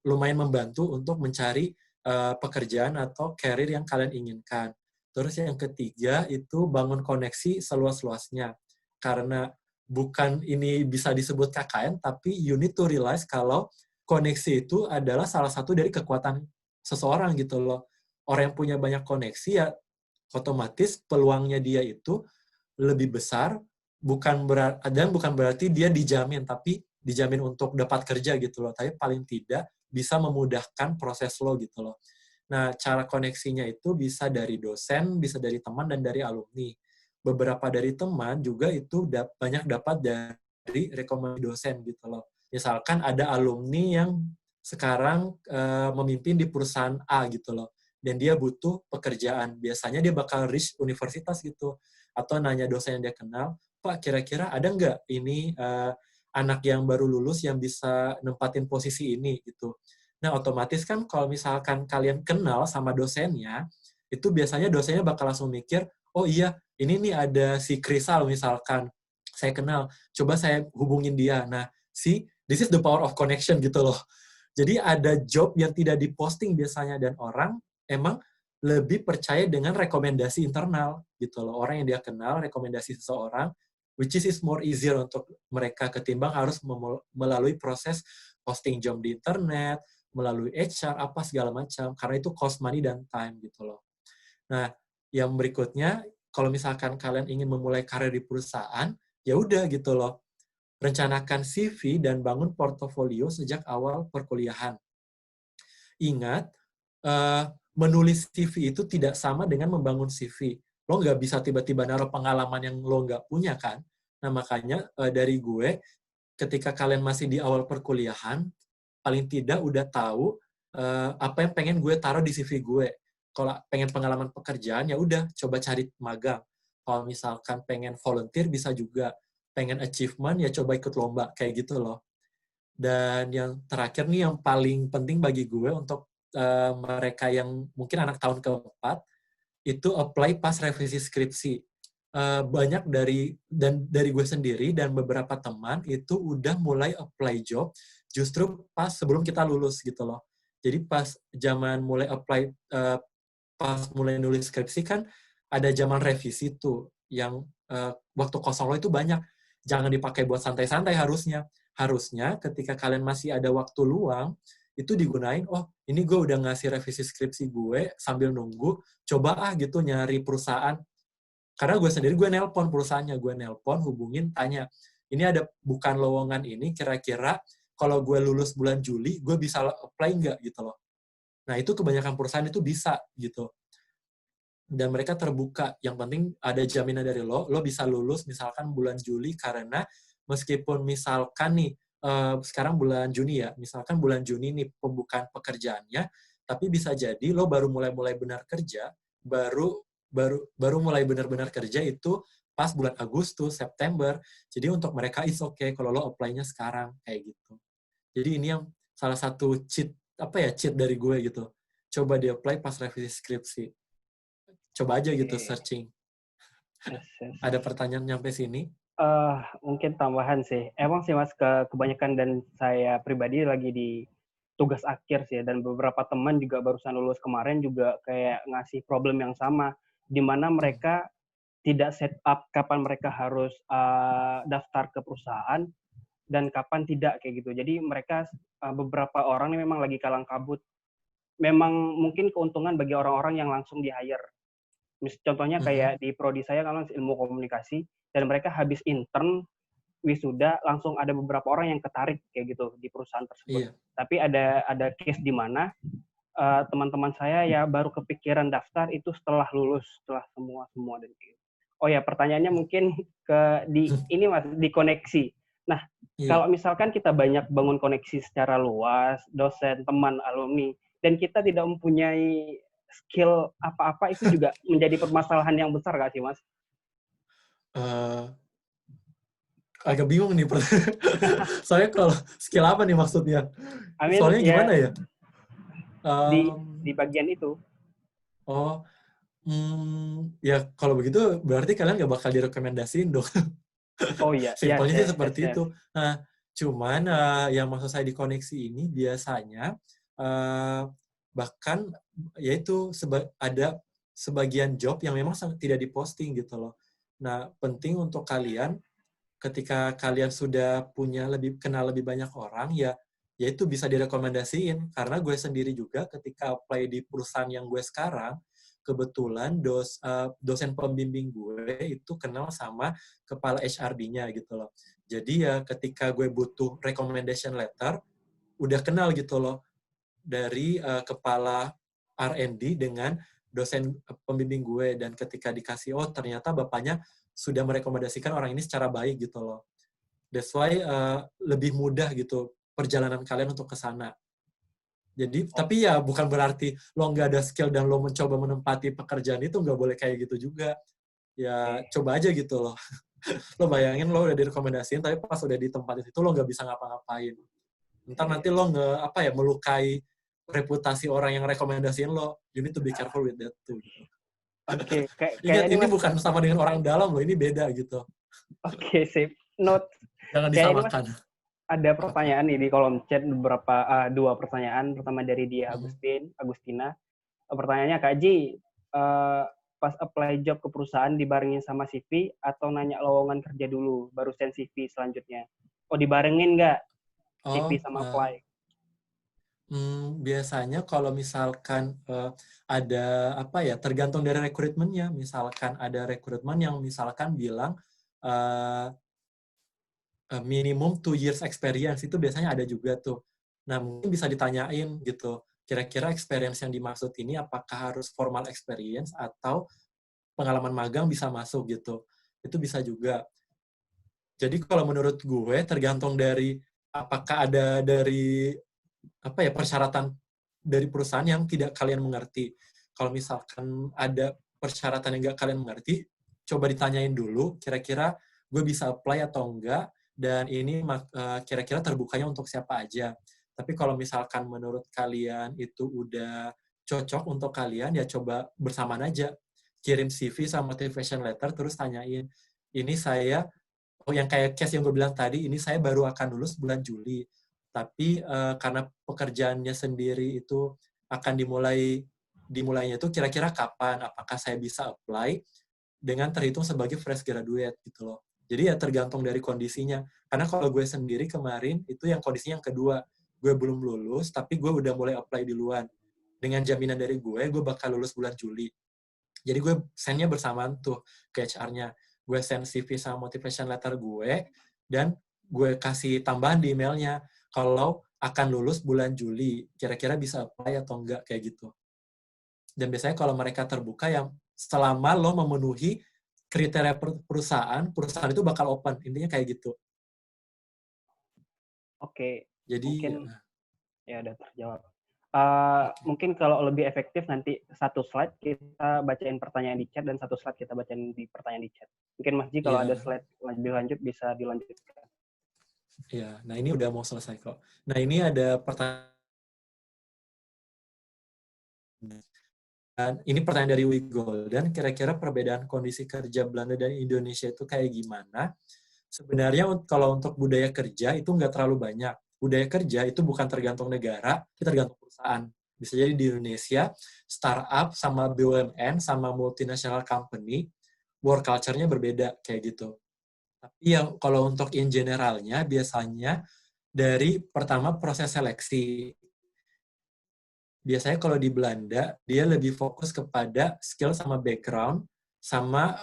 lumayan membantu untuk mencari pekerjaan atau karir yang kalian inginkan. Terus yang ketiga itu bangun koneksi seluas-luasnya. Karena bukan ini bisa disebut KKN, tapi you need to realize kalau koneksi itu adalah salah satu dari kekuatan seseorang gitu loh. Orang yang punya banyak koneksi ya otomatis peluangnya dia itu lebih besar, dan bukan berarti dia dijamin, tapi dijamin untuk dapat kerja gitu loh. Tapi paling tidak bisa memudahkan proses lo gitu loh. Nah, cara koneksinya itu bisa dari dosen, bisa dari teman, dan dari alumni. Beberapa dari teman juga itu banyak dapat dari rekomendasi dosen gitu loh. Misalkan ada alumni yang sekarang memimpin di perusahaan A gitu loh, dan dia butuh pekerjaan. Biasanya dia bakal reach universitas gitu, atau nanya dosen yang dia kenal, Pak, kira-kira ada nggak ini anak yang baru lulus yang bisa nempatin posisi ini gitu. Nah, otomatis kan kalau misalkan kalian kenal sama dosennya, itu biasanya dosennya bakal langsung mikir, oh iya, ini nih ada si Krisal misalkan, saya kenal, coba saya hubungin dia. Nah, this is the power of connection gitu loh. Jadi ada job yang tidak diposting biasanya, dan orang emang lebih percaya dengan rekomendasi internal gitu loh. Orang yang dia kenal, rekomendasi seseorang, which is more easier untuk mereka ketimbang harus melalui proses posting job di internet, melalui HR, apa segala macam. Karena itu cost money dan time gitu loh. Nah, yang berikutnya, kalau misalkan kalian ingin memulai karir di perusahaan, ya udah gitu loh. Rencanakan CV dan bangun portofolio sejak awal perkuliahan. Ingat, menulis CV itu tidak sama dengan membangun CV. Lo nggak bisa tiba-tiba naruh pengalaman yang lo nggak punya, kan? Nah, makanya dari gue, ketika kalian masih di awal perkuliahan, paling tidak udah tahu apa yang pengen gue taruh di CV gue. Kalau pengen pengalaman pekerjaan, ya udah coba cari magang. Kalau misalkan pengen volunteer, bisa juga. Pengen achievement, ya coba ikut lomba. Kayak gitu loh. Dan yang terakhir nih, yang paling penting bagi gue untuk mereka yang mungkin anak tahun keempat, itu apply pas revisi skripsi. Banyak dari gue sendiri dan beberapa teman itu udah mulai apply job justru pas sebelum kita lulus gitu loh. Jadi pas zaman mulai apply, pas mulai nulis skripsi kan ada zaman revisi tuh, yang waktu kosong lo itu banyak. Jangan dipakai buat santai-santai harusnya. Harusnya ketika kalian masih ada waktu luang, itu digunain, oh ini gue udah ngasih revisi skripsi gue sambil nunggu, coba gitu nyari perusahaan. Karena gue sendiri, gue nelpon perusahaannya, gue nelpon, hubungin, tanya, ini ada bukan lowongan ini, kira-kira kalau gue lulus bulan Juli, gue bisa apply nggak gitu loh. Nah, itu kebanyakan perusahaan itu bisa gitu. Dan mereka terbuka. Yang penting ada jaminan dari lo bisa lulus misalkan bulan Juli, karena meskipun misalkan nih, sekarang bulan Juni ya, misalkan bulan Juni nih pembukaan pekerjaannya, tapi bisa jadi lo baru mulai benar kerja, baru baru mulai benar-benar kerja itu pas bulan Agustus, September. Jadi untuk mereka is okay kalau lo apply-nya sekarang kayak gitu. Jadi ini yang salah satu cheat dari gue gitu. Coba di apply pas revisi skripsi. Coba aja gitu Oke. searching. Yes, yes. Ada pertanyaan nyampe sini? Mungkin tambahan sih. Emang sih Mas, kebanyakan dan saya pribadi lagi di tugas akhir sih, dan beberapa teman juga barusan lulus kemarin juga kayak ngasih problem yang sama, di mana mereka tidak set up kapan mereka harus daftar ke perusahaan dan kapan tidak kayak gitu. Jadi mereka beberapa orang ini memang lagi kalang kabut. Memang mungkin keuntungan bagi orang-orang yang langsung di hire. Contohnya kayak di prodi saya kan ilmu komunikasi, dan mereka habis intern wisuda langsung ada beberapa orang yang ketarik kayak gitu di perusahaan tersebut. Iya. Tapi ada case di mana teman-teman saya ya baru kepikiran daftar itu setelah lulus, setelah semua dan gitu. Oh ya, pertanyaannya mungkin ini Mas, di koneksi. Nah, Iya. kalau misalkan kita banyak bangun koneksi secara luas, dosen, teman, alumni, dan kita tidak mempunyai skill apa-apa, itu juga menjadi permasalahan yang besar nggak sih, Mas? Uh, agak bingung nih. Soalnya kalau skill apa nih maksudnya? I mean, Soalnya ya gimana ya? di bagian itu. Oh, ya kalau begitu berarti kalian nggak bakal direkomendasiin dong. Oh iya, yes, Simpelnya sih yes, yes, seperti yes. itu. Nah, cuman yang maksud saya di koneksi ini biasanya bahkan yaitu ada sebagian job yang memang tidak diposting gitu loh. Nah, penting untuk kalian ketika kalian sudah kenal lebih banyak orang, ya itu bisa direkomendasiin. Karena gue sendiri juga ketika apply di perusahaan yang gue sekarang, kebetulan dosen pembimbing gue itu kenal sama kepala HRD-nya gitu loh. Jadi ya ketika gue butuh recommendation letter, udah kenal gitu loh dari kepala R&D dengan dosen pembimbing gue, dan ketika dikasih, oh ternyata bapaknya sudah merekomendasikan orang ini secara baik gitu loh. That's why lebih mudah gitu perjalanan kalian untuk ke sana. Jadi, tapi ya bukan berarti lo nggak ada skill dan lo mencoba menempati pekerjaan itu, nggak boleh kayak gitu juga. Ya coba aja gitu loh. Lo bayangin lo udah direkomendasiin, tapi pas udah di tempat itu lo nggak bisa ngapa-ngapain. Ntar nanti lo melukai reputasi orang yang rekomendasiin lo. You need to be careful with that too. Oke, Ingat, kayak ini ini Mas. bukan sama dengan orang dalam loh, ini beda gitu. Oke, sip. Note. Jangan Kayak ini Mas, disamakan. ada pertanyaan nih di kolom chat, dua pertanyaan. Pertama dari dia Agustina. Pertanyaannya, Kak Ji, pas apply job ke perusahaan dibarengin sama CV atau nanya lowongan kerja dulu baru send CV selanjutnya? Oh, dibarengin nggak CV sama apply? Biasanya kalau misalkan ada tergantung dari rekrutmennya. Misalkan ada rekrutmen yang misalkan bilang minimum 2 years experience, itu biasanya ada juga tuh. Nah, mungkin bisa ditanyain gitu, kira-kira experience yang dimaksud ini apakah harus formal experience atau pengalaman magang bisa masuk gitu. Itu bisa juga. Jadi kalau menurut gue tergantung dari apakah ada dari persyaratan dari perusahaan yang tidak kalian mengerti. Kalau misalkan ada persyaratan yang nggak kalian mengerti, coba ditanyain dulu, kira-kira gue bisa apply atau enggak, dan ini kira-kira terbukanya untuk siapa aja. Tapi kalau misalkan menurut kalian itu udah cocok untuk kalian, ya coba bersamaan aja. Kirim CV sama motivation letter, terus tanyain, ini saya, yang kayak case yang gue bilang tadi, ini saya baru akan lulus bulan Juli. Tapi karena pekerjaannya sendiri itu akan dimulainya itu kira-kira kapan, apakah saya bisa apply dengan terhitung sebagai fresh graduate gitu loh. Jadi ya tergantung dari kondisinya. Karena kalau gue sendiri kemarin, itu yang kondisinya yang kedua. Gue belum lulus, tapi gue udah mulai apply duluan. Dengan jaminan dari gue bakal lulus bulan Juli. Jadi gue send-nya bersamaan tuh ke HR-nya. Gue send CV sama motivation letter gue, dan gue kasih tambahan di emailnya, kalau akan lulus bulan Juli, kira-kira bisa apply atau enggak, kayak gitu. Dan biasanya kalau mereka terbuka, yang selama lo memenuhi kriteria perusahaan itu bakal open. Intinya kayak gitu. Oke, Jadi, mungkin ya udah terjawab. Oke. Mungkin kalau lebih efektif nanti satu slide kita bacain pertanyaan di chat dan satu slide kita bacain di pertanyaan di chat. Mungkin Mas Ji kalau ada Iya, slide lebih lanjut bisa dilanjutkan. iya. Nah, ini udah mau selesai kok. Nah, ini ada pertanyaan. Ini pertanyaan dari Wigol. Dan kira-kira perbedaan kondisi kerja Belanda dan Indonesia itu kayak gimana? Sebenarnya kalau untuk budaya kerja itu nggak terlalu banyak. Budaya kerja itu bukan tergantung negara, itu tergantung perusahaan. Bisa jadi di Indonesia, startup sama BUMN sama multinational company, work culture-nya berbeda kayak gitu. Tapi yang kalau untuk in generalnya, biasanya dari pertama proses seleksi. Biasanya kalau di Belanda, dia lebih fokus kepada skill sama background, sama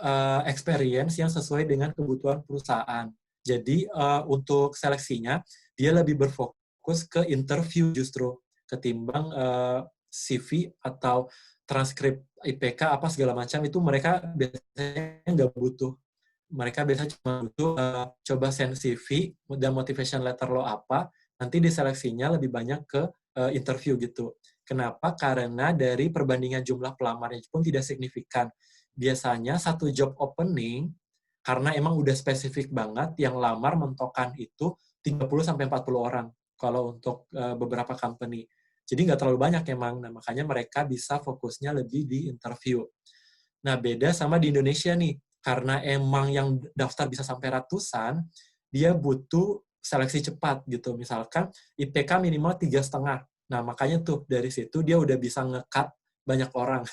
experience yang sesuai dengan kebutuhan perusahaan. Jadi untuk seleksinya, dia lebih berfokus ke interview justru, ketimbang CV atau transkrip IPK apa segala macam, itu mereka biasanya nggak butuh. Mereka biasanya cuma butuh coba send CV dan motivation letter lo apa, nanti diseleksinya lebih banyak ke interview gitu. Kenapa? Karena dari perbandingan jumlah pelamarnya pun tidak signifikan. Biasanya satu job opening, karena emang udah spesifik banget, yang lamar mentokan itu 30-40 orang kalau untuk beberapa company. Jadi nggak terlalu banyak emang, nah, makanya mereka bisa fokusnya lebih di interview. Nah, beda sama di Indonesia nih, karena emang yang daftar bisa sampai ratusan, dia butuh seleksi cepat gitu. Misalkan IPK minimal 3,5. Nah, makanya tuh dari situ dia udah bisa nge-cut banyak orang.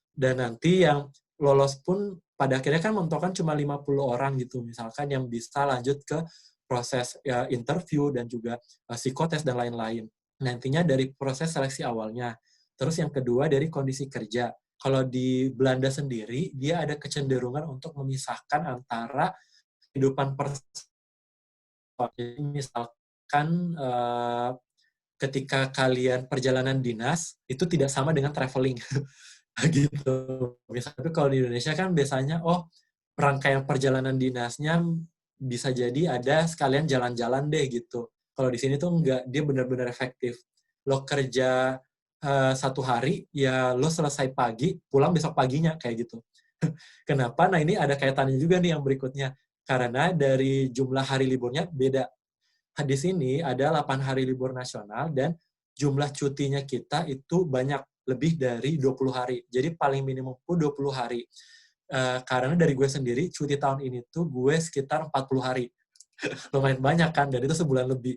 Dan nanti yang lolos pun pada akhirnya kan mentokan cuma 50 orang gitu. Misalkan yang bisa lanjut ke proses ya, interview dan juga psikotes dan lain-lain. Nantinya dari proses seleksi awalnya. Terus yang kedua dari kondisi kerja. Kalau di Belanda sendiri, dia ada kecenderungan untuk memisahkan antara kehidupan personal. Jadi misalkan ketika kalian perjalanan dinas, itu tidak sama dengan traveling. Gitu. Misalnya kalau di Indonesia kan biasanya, oh rangkaian perjalanan dinasnya bisa jadi ada sekalian jalan-jalan deh gitu. Kalau di sini tuh enggak, dia benar-benar efektif. Lo kerja satu hari, ya lo selesai pagi, pulang besok paginya, kayak gitu. Kenapa? Nah ini ada kaitannya juga nih yang berikutnya. Karena dari jumlah hari liburnya beda. Di sini ada 8 hari libur nasional dan jumlah cutinya kita itu banyak, lebih dari 20 hari. Jadi paling minimum pun 20 hari. Karena dari gue sendiri, cuti tahun ini tuh gue sekitar 40 hari. Lumayan banyak kan, dan itu sebulan lebih.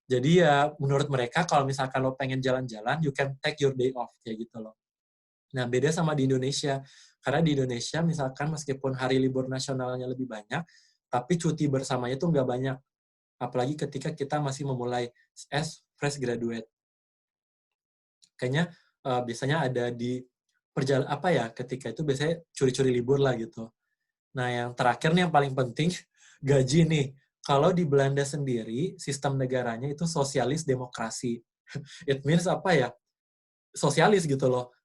Jadi ya menurut mereka kalau misalkan lo pengen jalan-jalan, you can take your day off, kayak gitu loh. Nah, beda sama di Indonesia. Karena di Indonesia misalkan meskipun hari libur nasionalnya lebih banyak, tapi cuti bersamanya tuh nggak banyak. Apalagi ketika kita masih memulai as fresh graduate. Kayaknya biasanya ada di apa ya, ketika itu biasanya curi-curi libur lah gitu. Nah, yang terakhir nih yang paling penting, gaji nih. Kalau di Belanda sendiri, sistem negaranya itu sosialis demokrasi. It means apa ya? Sosialis gitu loh.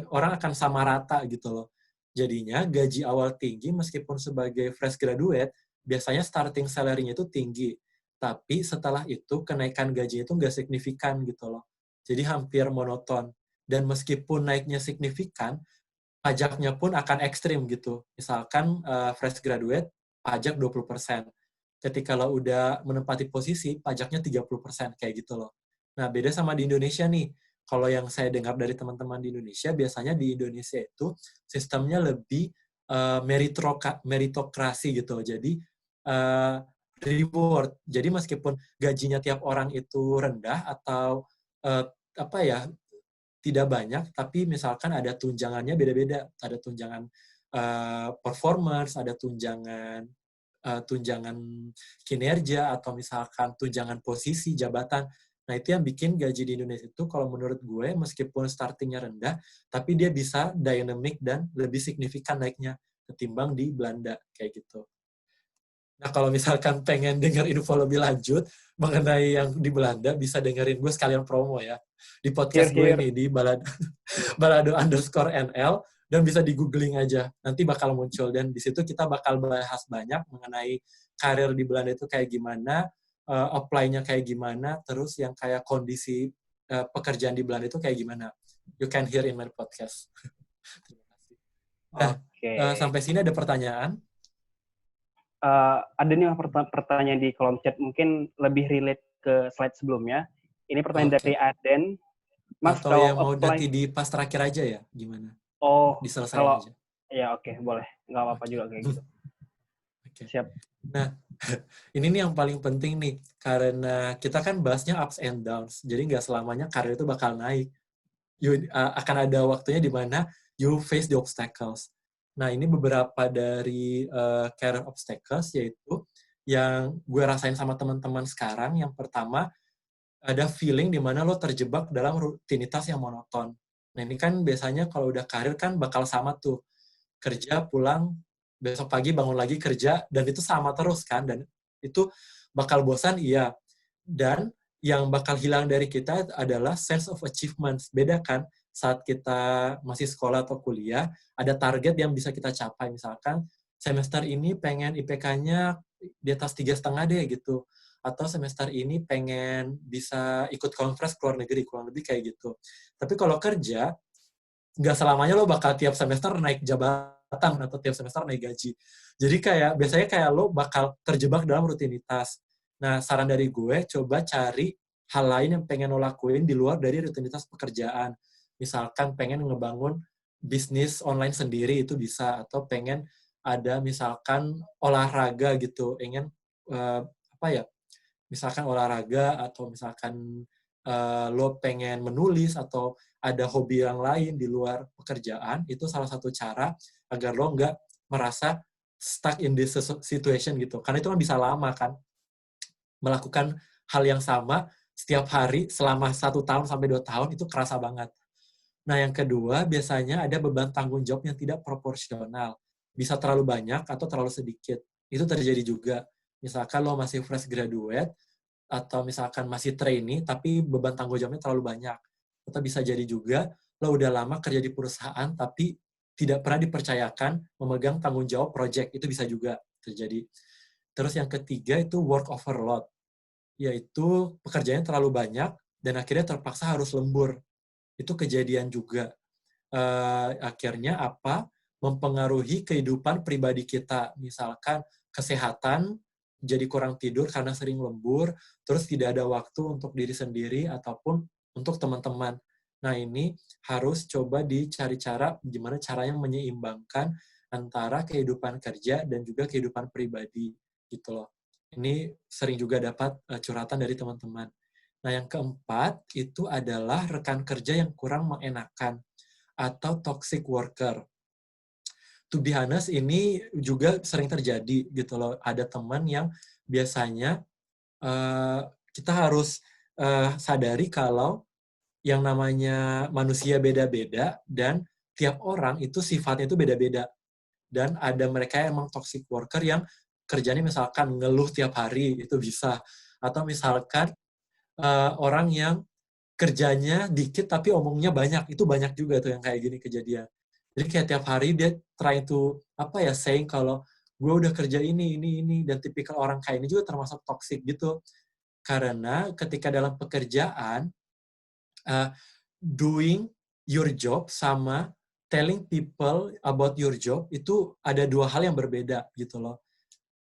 Orang akan sama rata gitu loh. Jadinya gaji awal tinggi meskipun sebagai fresh graduate, biasanya starting salary-nya itu tinggi. Tapi setelah itu kenaikan gaji itu nggak signifikan gitu loh. Jadi hampir monoton. Dan meskipun naiknya signifikan, pajaknya pun akan ekstrim gitu. Misalkan fresh graduate, pajak 20%. Ketika lo udah menempati posisi, pajaknya 30%, kayak gitu loh. Nah, beda sama di Indonesia nih. Kalau yang saya dengar dari teman-teman di Indonesia, biasanya di Indonesia itu sistemnya lebih meritokrasi gitu. Jadi, reward. Jadi meskipun gajinya tiap orang itu rendah atau apa ya, tidak banyak, tapi misalkan ada tunjangannya beda-beda. Ada tunjangan performance, ada tunjangan kinerja, atau misalkan tunjangan posisi, jabatan. Nah, itu yang bikin gaji di Indonesia itu, kalau menurut gue, meskipun startingnya rendah, tapi dia bisa dynamic dan lebih signifikan naiknya ketimbang di Belanda, kayak gitu. Nah, kalau misalkan pengen denger info lebih lanjut mengenai yang di Belanda, bisa dengerin gue sekalian promo ya. Di podcast gue Here. nih, di balado_NL, dan bisa di googling aja. Nanti bakal muncul, dan di situ kita bakal bahas banyak mengenai karir di Belanda itu kayak gimana, apply-nya kayak gimana, terus yang kayak kondisi pekerjaan di Belanda itu kayak gimana. You can hear in my podcast. Terima kasih. Nah, Oke. sampai sini ada pertanyaan? Ada nih pertanyaan di kolom chat, mungkin lebih relate ke slide sebelumnya. Ini pertanyaan dari Aden. Mas, Atau kalau yang mau apply... nanti di pas terakhir aja ya? Gimana? Oh, Diselesain kalau... aja. Ya, oke, boleh. Nggak apa-apa juga kayak gitu. Okay. Siap. Nah, ini nih yang paling penting nih. Karena kita kan bahasnya ups and downs. Jadi nggak selamanya karir itu bakal naik. Akan ada waktunya di mana you face the obstacles. Nah, ini beberapa dari career obstacles, yaitu yang gue rasain sama teman-teman sekarang. Yang pertama, ada feeling di mana lo terjebak dalam rutinitas yang monoton. Nah, ini kan biasanya kalau udah karir kan bakal sama tuh. Kerja, pulang, besok pagi bangun lagi kerja, dan itu sama terus kan. Dan itu bakal bosan, iya. Dan yang bakal hilang dari kita adalah sense of achievements. Beda kan saat kita masih sekolah atau kuliah, ada target yang bisa kita capai. Misalkan semester ini pengen IPK-nya di atas 3,5 deh gitu. Atau semester ini pengen bisa ikut conference ke luar negeri, kurang lebih kayak gitu. Tapi kalau kerja, nggak selamanya lo bakal tiap semester naik jabatan atau tiap semester naik gaji. Jadi biasanya kayak lo bakal terjebak dalam rutinitas. Nah, saran dari gue, coba cari hal lain yang pengen lo lakuin di luar dari rutinitas pekerjaan. Misalkan pengen ngebangun bisnis online sendiri, itu bisa. Atau pengen ada misalkan olahraga gitu, ingin misalkan olahraga, atau misalkan lo pengen menulis, atau ada hobi yang lain di luar pekerjaan, itu salah satu cara agar lo nggak merasa stuck in this situation gitu. Karena itu kan bisa lama kan, melakukan hal yang sama setiap hari selama 1 tahun sampai 2 tahun, itu kerasa banget. Nah, yang kedua, biasanya ada beban tanggung jawab yang tidak proporsional. Bisa terlalu banyak atau terlalu sedikit. Itu terjadi juga. Misalkan lo masih fresh graduate, atau misalkan masih trainee, tapi beban tanggung jawabnya terlalu banyak. Atau bisa jadi juga, lo udah lama kerja di perusahaan, tapi tidak pernah dipercayakan memegang tanggung jawab project. Itu bisa juga terjadi. Terus yang ketiga itu work overload. Yaitu pekerjaannya terlalu banyak, dan akhirnya terpaksa harus lembur. Itu kejadian juga. Akhirnya mempengaruhi kehidupan pribadi kita. Misalkan kesehatan, jadi kurang tidur karena sering lembur, terus tidak ada waktu untuk diri sendiri ataupun untuk teman-teman. Nah, ini harus coba dicari cara gimana caranya menyeimbangkan antara kehidupan kerja dan juga kehidupan pribadi gitu loh. Ini sering juga dapat curhatan dari teman-teman. Nah, yang keempat itu adalah rekan kerja yang kurang mengenakan atau toxic worker. To be honest, ini juga sering terjadi gitu loh. Ada teman yang biasanya kita harus sadari kalau yang namanya manusia beda-beda, dan tiap orang itu sifatnya itu beda-beda. Dan ada mereka yang emang toxic worker yang kerjanya misalkan ngeluh tiap hari, itu bisa. Atau misalkan orang yang kerjanya dikit tapi omongnya banyak, itu banyak juga tuh yang kayak gini kejadian. Jadi kayak tiap hari dia try to saying kalau gue udah kerja ini, dan tipikal orang kayak ini juga termasuk toxic gitu. Karena ketika dalam pekerjaan, doing your job sama telling people about your job itu ada 2 hal yang berbeda gitu loh.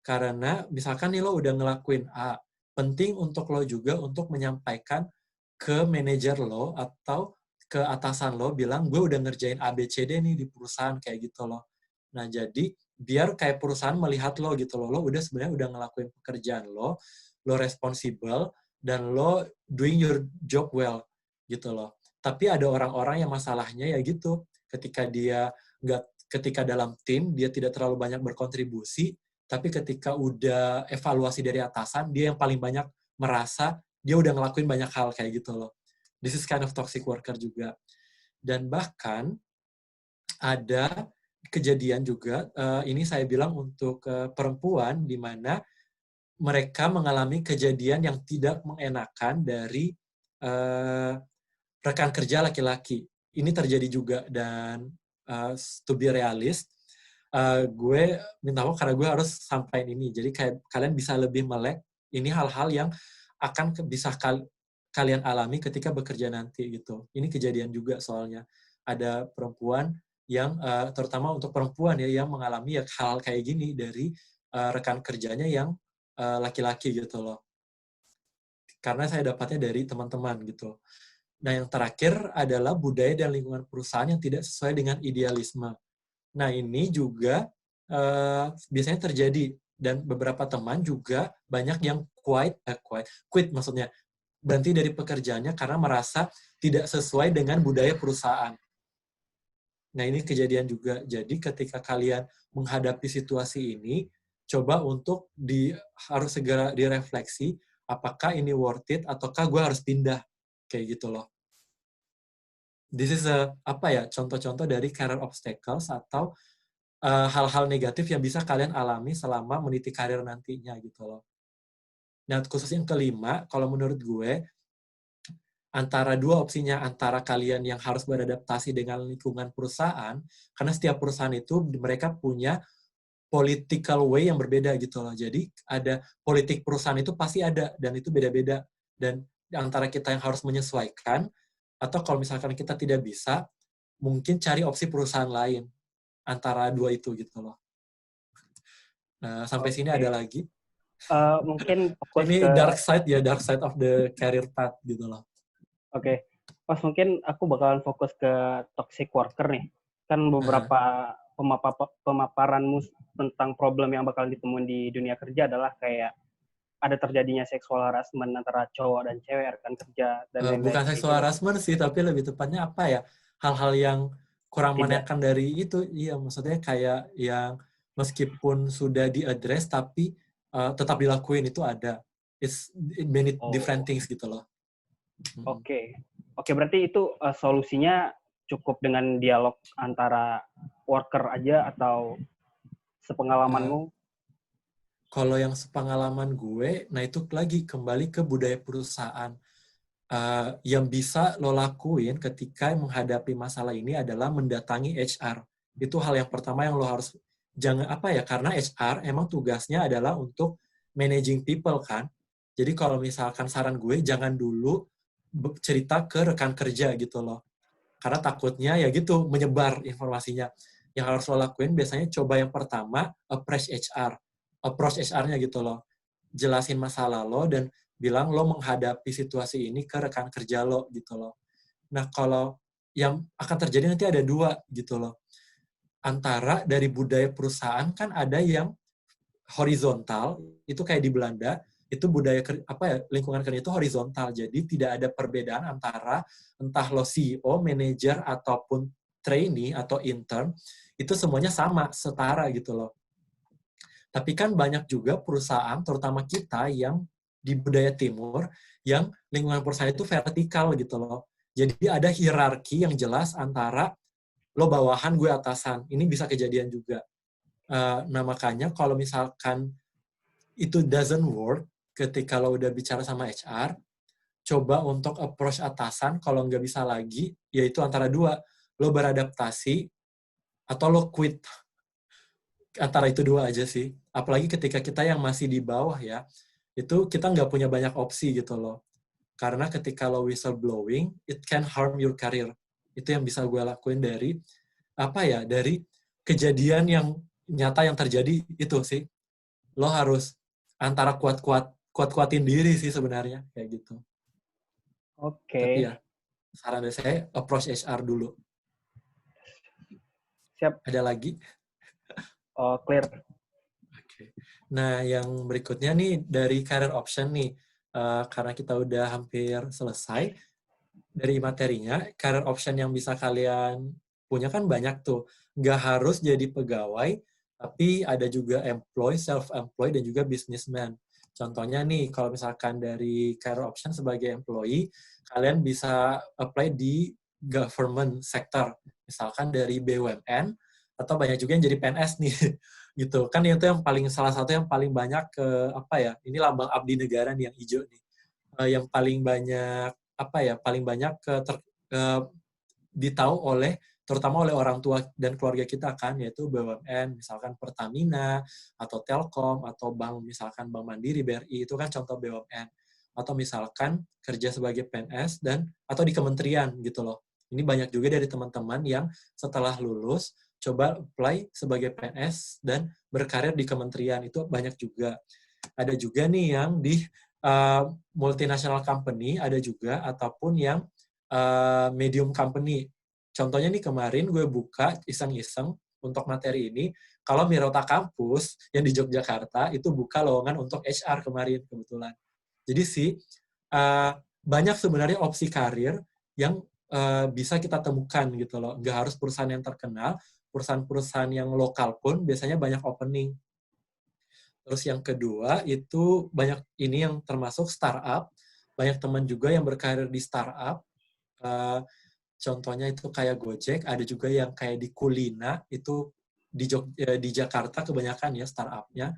Karena misalkan nih lo udah ngelakuin A, penting untuk lo juga untuk menyampaikan ke manajer lo atau ke atasan lo, bilang gue udah ngerjain A, B, C, D nih di perusahaan, kayak gitu loh. Nah, jadi biar kayak perusahaan melihat lo gitu loh, lo udah sebenarnya udah ngelakuin pekerjaan lo responsible, dan lo doing your job well gitu loh. Tapi ada orang-orang yang masalahnya ya gitu, ketika dalam tim dia tidak terlalu banyak berkontribusi, tapi ketika udah evaluasi dari atasan, dia yang paling banyak merasa dia udah ngelakuin banyak hal kayak gitu loh. This is kind of toxic worker juga. Dan bahkan ada kejadian juga, ini saya bilang untuk perempuan, di mana mereka mengalami kejadian yang tidak mengenakan dari rekan kerja laki-laki. Ini terjadi juga, dan to be realist, gue minta maaf karena gue harus sampaikan ini. Jadi kayak kalian bisa lebih melek, ini hal-hal yang akan bisa kalian alami ketika bekerja nanti gitu. Ini kejadian juga soalnya. Ada perempuan yang, terutama untuk perempuan ya, yang mengalami ya hal kayak gini dari rekan kerjanya yang laki-laki gitu loh. Karena saya dapatnya dari teman-teman gitu. Nah, yang terakhir adalah budaya dan lingkungan perusahaan yang tidak sesuai dengan idealisme. Nah, ini juga biasanya terjadi, dan beberapa teman juga banyak yang quit maksudnya, berhenti dari pekerjaannya karena merasa tidak sesuai dengan budaya perusahaan. Nah, ini kejadian juga. Jadi ketika kalian menghadapi situasi ini, coba untuk harus segera direfleksi, apakah ini worth it ataukah gue harus pindah, kayak gitu loh. This is contoh-contoh dari career obstacles atau hal-hal negatif yang bisa kalian alami selama meniti karir nantinya gitu loh. Nah, khusus yang kelima, kalau menurut gue, antara dua opsinya, antara kalian yang harus beradaptasi dengan lingkungan perusahaan, karena setiap perusahaan itu mereka punya political way yang berbeda gitu loh. Jadi ada politik perusahaan itu pasti ada, dan itu beda-beda. Dan antara kita yang harus menyesuaikan, atau kalau misalkan kita tidak bisa, mungkin cari opsi perusahaan lain. Antara dua itu gitu loh. Nah, sampai sini ada lagi. Mungkin fokus Ini ke dark side of the career path gitu loh. Oke. Pas mungkin aku bakalan fokus ke toxic worker nih. Kan beberapa pemaparanmu tentang problem yang bakal ditemuin di dunia kerja adalah kayak ada terjadinya seksual harassment antara cowok dan cewek rekan kerja dan lain-lain Bukan kayak seksual gitu. harassment sih, tapi lebih tepatnya apa ya, hal-hal yang kurang menyenangkan dari itu. Iya, maksudnya kayak yang meskipun sudah diadres tapi tetap dilakuin, itu ada. It's many different things gitu loh. Oke, berarti itu solusinya cukup dengan dialog antara worker aja atau sepengalamanmu? Kalau yang sepengalaman gue, nah itu lagi kembali ke budaya perusahaan. Yang bisa lo lakuin ketika menghadapi masalah ini adalah mendatangi HR. Itu hal yang pertama yang lo harus, karena HR emang tugasnya adalah untuk managing people kan. Jadi kalau misalkan saran gue, jangan dulu cerita ke rekan kerja gitu loh. Karena takutnya ya gitu, menyebar informasinya. Yang harus lo lakuin biasanya coba yang pertama, approach HR-nya gitu loh. Jelasin masalah lo dan bilang lo menghadapi situasi ini ke rekan kerja lo gitu loh. Nah, kalau yang akan terjadi nanti ada dua gitu loh. Antara dari budaya perusahaan kan ada yang horizontal, itu kayak di Belanda, itu budaya lingkungan kerja itu horizontal. Jadi tidak ada perbedaan antara entah lo CEO, manager ataupun trainee atau intern, itu semuanya sama, setara gitu loh. Tapi kan banyak juga perusahaan, terutama kita yang di budaya timur, yang lingkungan perusahaan itu vertikal gitu loh. Jadi ada hierarki yang jelas antara lo bawahan, gue atasan. Ini bisa kejadian juga. Nah, makanya kalau misalkan itu doesn't work ketika lo udah bicara sama HR, coba untuk approach atasan. Kalau nggak bisa lagi, yaitu antara dua. Lo beradaptasi atau lo quit. Antara itu dua aja sih. Apalagi ketika kita yang masih di bawah ya, itu kita nggak punya banyak opsi gitu loh. Karena ketika lo whistleblowing, it can harm your career. Itu yang bisa gue lakuin dari dari kejadian yang nyata yang terjadi itu sih. Lo harus antara kuat-kuatin diri sih sebenarnya kayak gitu. Tapi ya, saran dari saya approach HR dulu. Siap. Ada lagi? Clear. Oke. Nah, yang berikutnya nih dari career option nih, karena kita udah hampir selesai dari materinya, career option yang bisa kalian punya kan banyak tuh. Nggak harus jadi pegawai, tapi ada juga employee, self-employed, dan juga businessman. Contohnya nih, kalau misalkan dari career option sebagai employee, kalian bisa apply di government sector. Misalkan dari BUMN, atau banyak juga yang jadi PNS nih. Gitu kan, itu yang salah satu yang paling banyak ini lambang abdi negara nih yang hijau nih, yang paling banyak ditahu terutama oleh orang tua dan keluarga kita kan, yaitu BUMN, misalkan Pertamina atau Telkom atau bank, misalkan Bank Mandiri, BRI, itu kan contoh BUMN. atau misalkan kerja sebagai PNS atau di kementerian gitu loh. Ini banyak juga dari teman-teman yang setelah lulus coba apply sebagai PNS dan berkarir di kementerian, itu banyak juga. Ada juga nih yang di multinational company, ada juga, ataupun yang medium company. Contohnya nih kemarin gue buka iseng-iseng untuk materi ini, kalau Mirota Kampus yang di Yogyakarta itu buka lowongan untuk HR kemarin kebetulan. Jadi sih banyak sebenarnya opsi karir yang bisa kita temukan gitu loh. Nggak harus perusahaan yang terkenal, perusahaan-perusahaan yang lokal pun biasanya banyak opening. Terus yang kedua itu banyak ini yang termasuk startup. Banyak teman juga yang berkarir di startup. Contohnya itu kayak Gojek, ada juga yang kayak di Kulina, itu di Jakarta kebanyakan ya startupnya.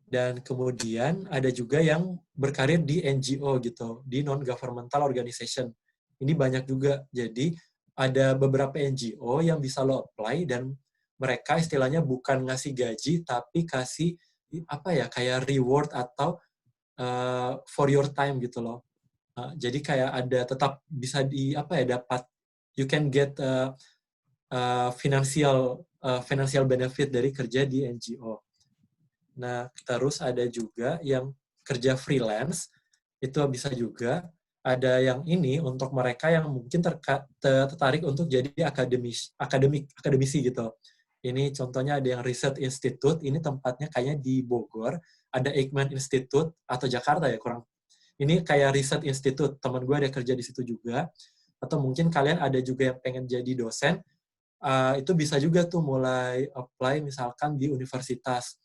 Dan kemudian ada juga yang berkarir di NGO gitu, di non-governmental organization. Ini banyak juga. Jadi ada beberapa NGO yang bisa lo apply dan mereka istilahnya bukan ngasih gaji tapi kasih apa ya kayak reward atau for your time gitu loh. Jadi kayak ada tetap bisa dapat you can get financial benefit dari kerja di NGO. Nah, terus ada juga yang kerja freelance, itu bisa juga. Ada yang ini untuk mereka yang mungkin tertarik untuk jadi akademisi gitu. Ini contohnya ada yang Research Institute, ini tempatnya kayaknya di Bogor, ada Eijkman Institute atau Jakarta ya kurang. Ini kayak Research Institute, teman gue ada kerja di situ juga. Atau mungkin kalian ada juga yang pengen jadi dosen, itu bisa juga tuh mulai apply misalkan di universitas.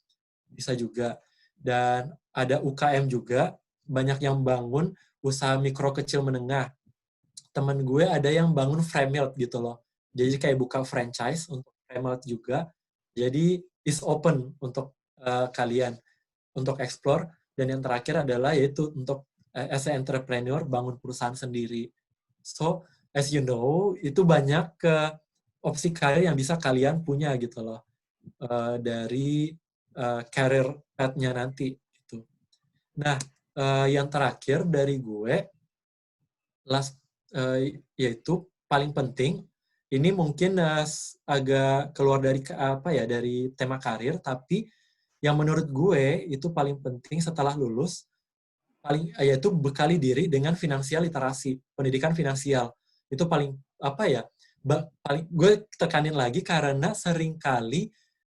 Bisa juga. Dan ada UKM juga, banyak yang bangun usaha mikro kecil menengah. Temen gue ada yang bangun Fremelt gitu loh. Jadi kayak buka franchise untuk Fremelt juga. Jadi is open untuk kalian untuk explore. Dan yang terakhir adalah yaitu untuk as an entrepreneur bangun perusahaan sendiri. So, as you know, itu banyak opsi karir yang bisa kalian punya gitu loh. Dari career path-nya nanti gitu. Nah, yang terakhir dari gue yaitu paling penting ini mungkin agak keluar dari dari tema karir, tapi yang menurut gue itu paling penting setelah lulus yaitu bekali diri dengan finansial literasi, pendidikan finansial. Itu paling paling gue tekanin lagi karena seringkali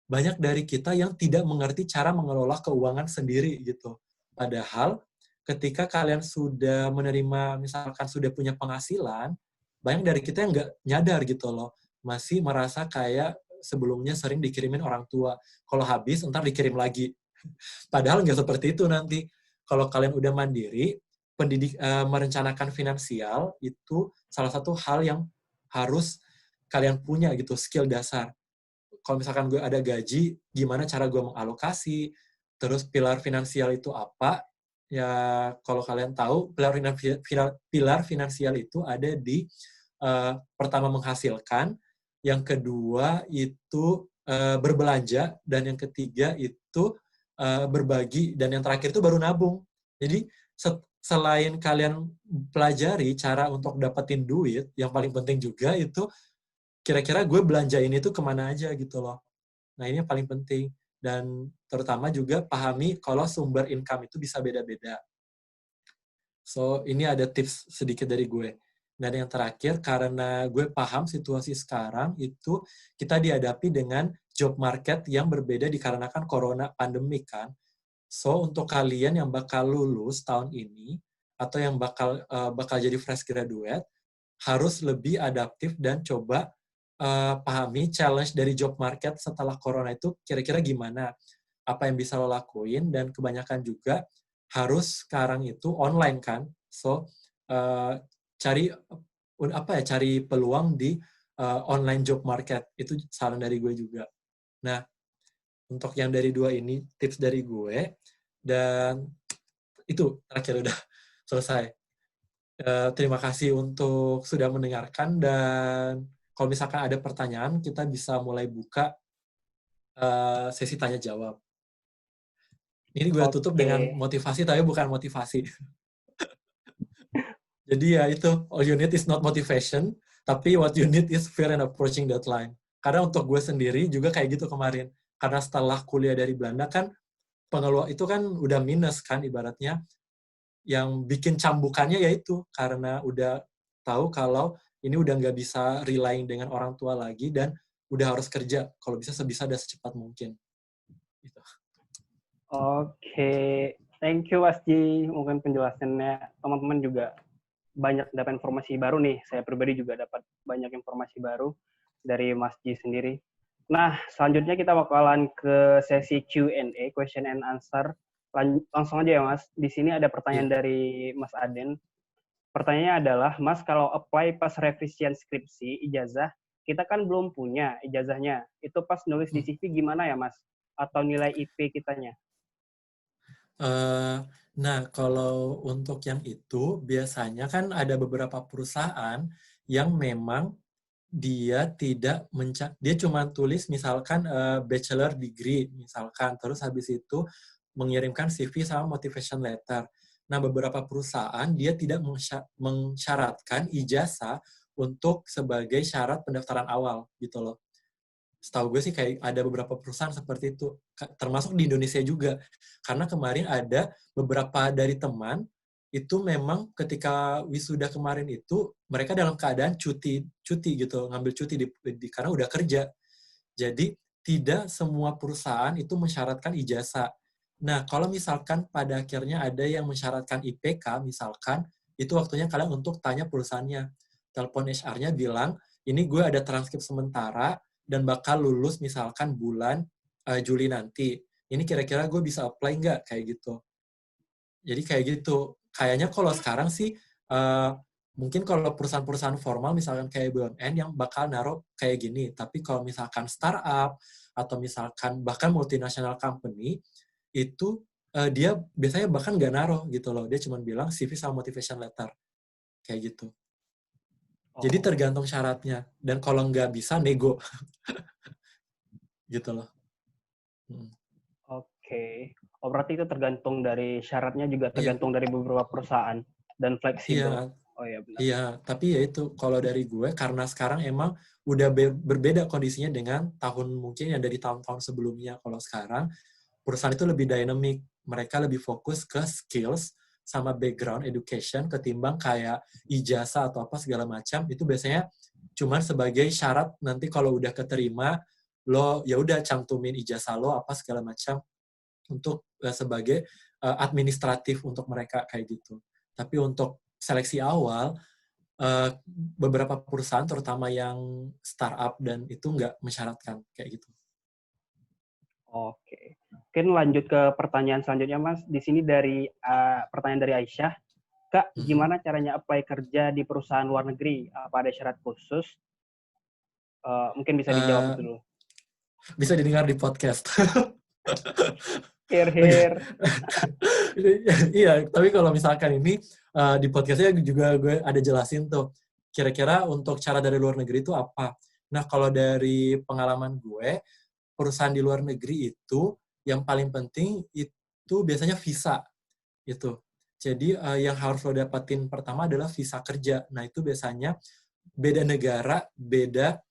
banyak dari kita yang tidak mengerti cara mengelola keuangan sendiri gitu. Padahal ketika kalian sudah menerima, misalkan sudah punya penghasilan, banyak dari kita yang nggak nyadar gitu loh. Masih merasa kayak sebelumnya sering dikirimin orang tua. Kalau habis, ntar dikirim lagi. Padahal nggak seperti itu nanti. Kalau kalian udah mandiri, merencanakan finansial itu salah satu hal yang harus kalian punya gitu, skill dasar. Kalau misalkan gue ada gaji, gimana cara gue mengalokasi, terus pilar finansial itu apa, ya kalau kalian tahu, pilar finansial itu ada di pertama menghasilkan, yang kedua itu berbelanja, dan yang ketiga itu berbagi, dan yang terakhir itu baru nabung. Jadi selain kalian pelajari cara untuk dapetin duit, yang paling penting juga itu kira-kira gue belanja ini tuh kemana aja gitu loh. Nah, ini yang paling penting. Dan terutama juga pahami kalau sumber income itu bisa beda-beda. So, ini ada tips sedikit dari gue. Dan yang terakhir, karena gue paham situasi sekarang itu kita dihadapi dengan job market yang berbeda dikarenakan corona pandemi kan. So, untuk kalian yang bakal lulus tahun ini, atau yang bakal jadi fresh graduate, harus lebih adaptif dan coba pahami challenge dari job market setelah corona itu kira-kira gimana, apa yang bisa lo lakuin, dan kebanyakan juga harus sekarang itu online kan, so cari peluang di online job market, itu saran dari gue juga. Nah, untuk yang dari dua ini tips dari gue, dan itu terakhir udah selesai. Terima kasih untuk sudah mendengarkan, dan kalau misalkan ada pertanyaan, kita bisa mulai buka sesi tanya-jawab. Ini gue tutup dengan Oke. motivasi, tapi bukan motivasi. Jadi ya itu, all you need is not motivation, tapi what you need is fear and approaching deadline. Karena untuk gue sendiri juga kayak gitu kemarin. Karena setelah kuliah dari Belanda kan, pengeluaran itu kan udah minus kan ibaratnya. Yang bikin cambukannya yaitu karena udah tahu kalau ini udah nggak bisa relying dengan orang tua lagi dan udah harus kerja. Kalau bisa sebisa dan secepat mungkin. Gitu. Oke. Thank you Mas Ji. Mungkin penjelasannya teman-teman juga banyak dapat informasi baru nih. Saya pribadi juga dapat banyak informasi baru dari Mas Ji sendiri. Nah, selanjutnya kita bakalan ke sesi Q&A, question and answer. Langsung aja ya Mas. Di sini ada pertanyaan Iya. dari Mas Aden. Pertanyaannya adalah, Mas kalau apply pas revisian skripsi, ijazah, kita kan belum punya ijazahnya. Itu pas nulis di CV gimana ya Mas? Atau nilai IP kitanya? Nah, kalau untuk yang itu, biasanya kan ada beberapa perusahaan yang memang dia tidak dia cuma tulis misalkan bachelor degree misalkan, terus habis itu mengirimkan CV sama motivation letter. Nah, beberapa perusahaan dia tidak mensyaratkan ijazah untuk sebagai syarat pendaftaran awal gitu loh. Setahu gue sih kayak ada beberapa perusahaan seperti itu, termasuk di Indonesia juga. Karena kemarin ada beberapa dari teman itu memang ketika wisuda kemarin itu mereka dalam keadaan cuti gitu, ngambil cuti karena udah kerja. Jadi tidak semua perusahaan itu mensyaratkan ijazah. Nah, kalau misalkan pada akhirnya ada yang mensyaratkan IPK, misalkan, itu waktunya kalian untuk tanya perusahaannya. Telepon HR-nya bilang, ini gue ada transkrip sementara dan bakal lulus misalkan bulan Juli nanti. Ini kira-kira gue bisa apply nggak? Kayak gitu. Jadi kayak gitu. Kayaknya kalau sekarang sih, mungkin kalau perusahaan-perusahaan formal, misalkan kayak BUMN, yang bakal naruh kayak gini. Tapi kalau misalkan startup, atau misalkan bahkan multinational company, itu dia biasanya bahkan nggak naruh gitu loh. Dia cuma bilang CV sama motivation letter. Kayak gitu. Jadi Oh, tergantung syaratnya. Dan kalau nggak bisa, nego. Gitu loh. Hmm. oke. Oh, berarti itu tergantung dari syaratnya juga Iya, tergantung dari beberapa perusahaan dan iya, fleksibel. Oh iya benar. iya, tapi ya itu kalau dari gue karena sekarang emang udah berbeda kondisinya dengan tahun mungkin yang dari tahun-tahun sebelumnya. Kalau sekarang perusahaan itu lebih dynamic, mereka lebih fokus ke skills sama background education ketimbang kayak ijazah atau apa segala macam. Itu biasanya cuman sebagai syarat nanti kalau udah keterima lo ya udah cantumin ijazah lo apa segala macam untuk sebagai administratif untuk mereka kayak gitu. Tapi untuk seleksi awal beberapa perusahaan terutama yang startup dan itu nggak mensyaratkan kayak gitu. Oke. Mungkin lanjut ke pertanyaan selanjutnya Mas. Di sini dari pertanyaan dari Aisyah. Kak, Mhm. gimana caranya apply kerja di perusahaan luar negeri? Apa ada syarat khusus? Mungkin bisa dijawab Uh, dulu. bisa didengar di podcast. Here, here. Iya, tapi kalau misalkan ini di podcastnya juga gue ada jelasin tuh kira-kira untuk cara dari luar negeri itu apa. Nah, kalau dari pengalaman gue, perusahaan di luar negeri itu yang paling penting itu biasanya visa itu. Jadi yang harus lo dapatin pertama adalah visa kerja. Nah, itu biasanya beda negara, beda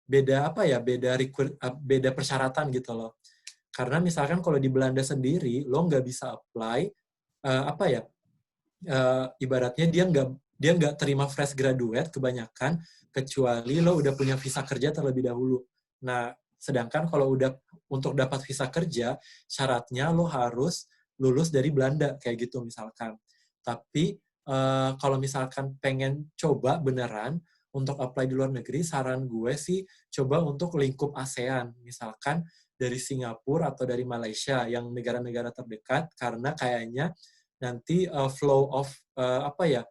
beda apa ya, beda persyaratan gitu loh. Karena misalkan kalau di Belanda sendiri, lo nggak bisa apply apa ya, ibaratnya dia nggak terima fresh graduate kebanyakan kecuali lo udah punya visa kerja terlebih dahulu. Nah, sedangkan kalau udah untuk dapat visa kerja, syaratnya lo harus lulus dari Belanda kayak gitu misalkan. Tapi kalau misalkan pengen coba beneran untuk apply di luar negeri, saran gue sih coba untuk lingkup ASEAN, misalkan dari Singapura atau dari Malaysia yang negara-negara terdekat, karena kayaknya nanti flow of apa ya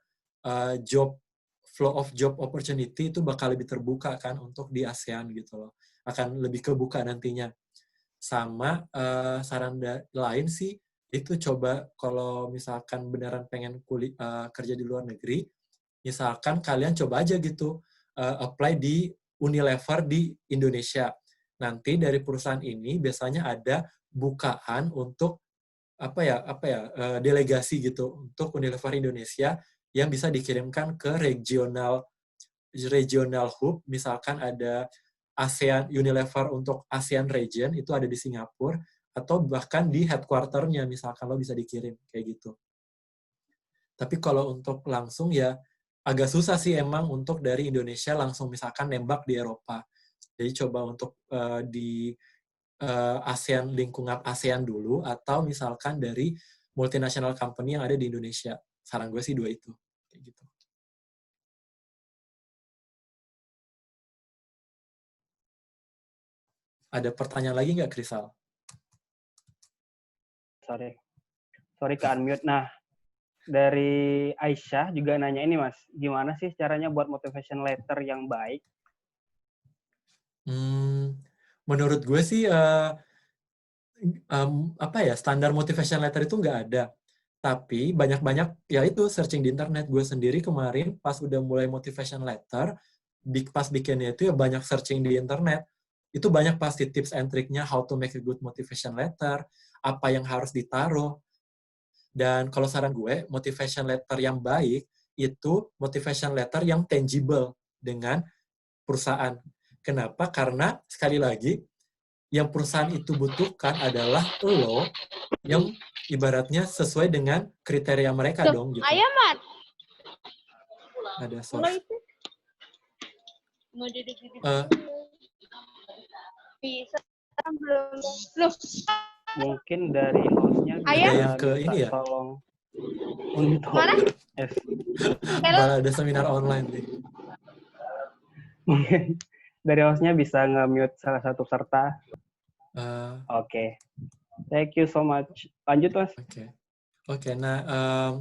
job flow of job opportunity itu bakal lebih terbuka kan untuk di ASEAN gitu loh, akan lebih kebuka nantinya. Sama saran lain sih itu coba kalau misalkan beneran pengen kerja di luar negeri, misalkan kalian coba aja gitu apply di Unilever di Indonesia. Nanti dari perusahaan ini biasanya ada bukaan untuk delegasi gitu untuk Unilever Indonesia yang bisa dikirimkan ke regional hub, misalkan ada ASEAN Unilever untuk ASEAN region itu ada di Singapura, atau bahkan di headquarter-nya misalkan lo bisa dikirim kayak gitu. Tapi kalau untuk langsung ya agak susah sih emang untuk dari Indonesia langsung misalkan nembak di Eropa. Jadi coba untuk di ASEAN, lingkungan ASEAN dulu, atau misalkan dari multinational company yang ada di Indonesia. Saran gue sih 2 itu. Kayak gitu. Ada pertanyaan lagi nggak, Krisal? Sorry ke unmute. Nah, dari Aisyah juga nanya ini, Mas. Gimana sih caranya buat motivation letter yang baik? Menurut gue sih, standar motivation letter itu nggak ada. Tapi banyak-banyak, ya itu searching di internet. Gue sendiri kemarin pas udah mulai motivation letter, pas bikinnya itu ya banyak searching di internet. Itu banyak pasti tips and triknya how to make a good motivation letter, apa yang harus ditaruh. Dan kalau saran gue, motivation letter yang baik itu motivation letter yang tangible dengan perusahaan. Kenapa? Karena sekali lagi, yang perusahaan itu butuhkan adalah lo yang ibaratnya sesuai dengan kriteria mereka dong gitu. Ayamat. Ada suara. Bisa belum? Loh, Mungkin dari host-nya ada yang ke ini ya? Tolong untuk mana? Yes. Ada seminar online nih. Mungkin dari host-nya bisa nge-mute salah satu peserta. Oke. Thank you so much. Lanjut, Mas. Oke. Nah,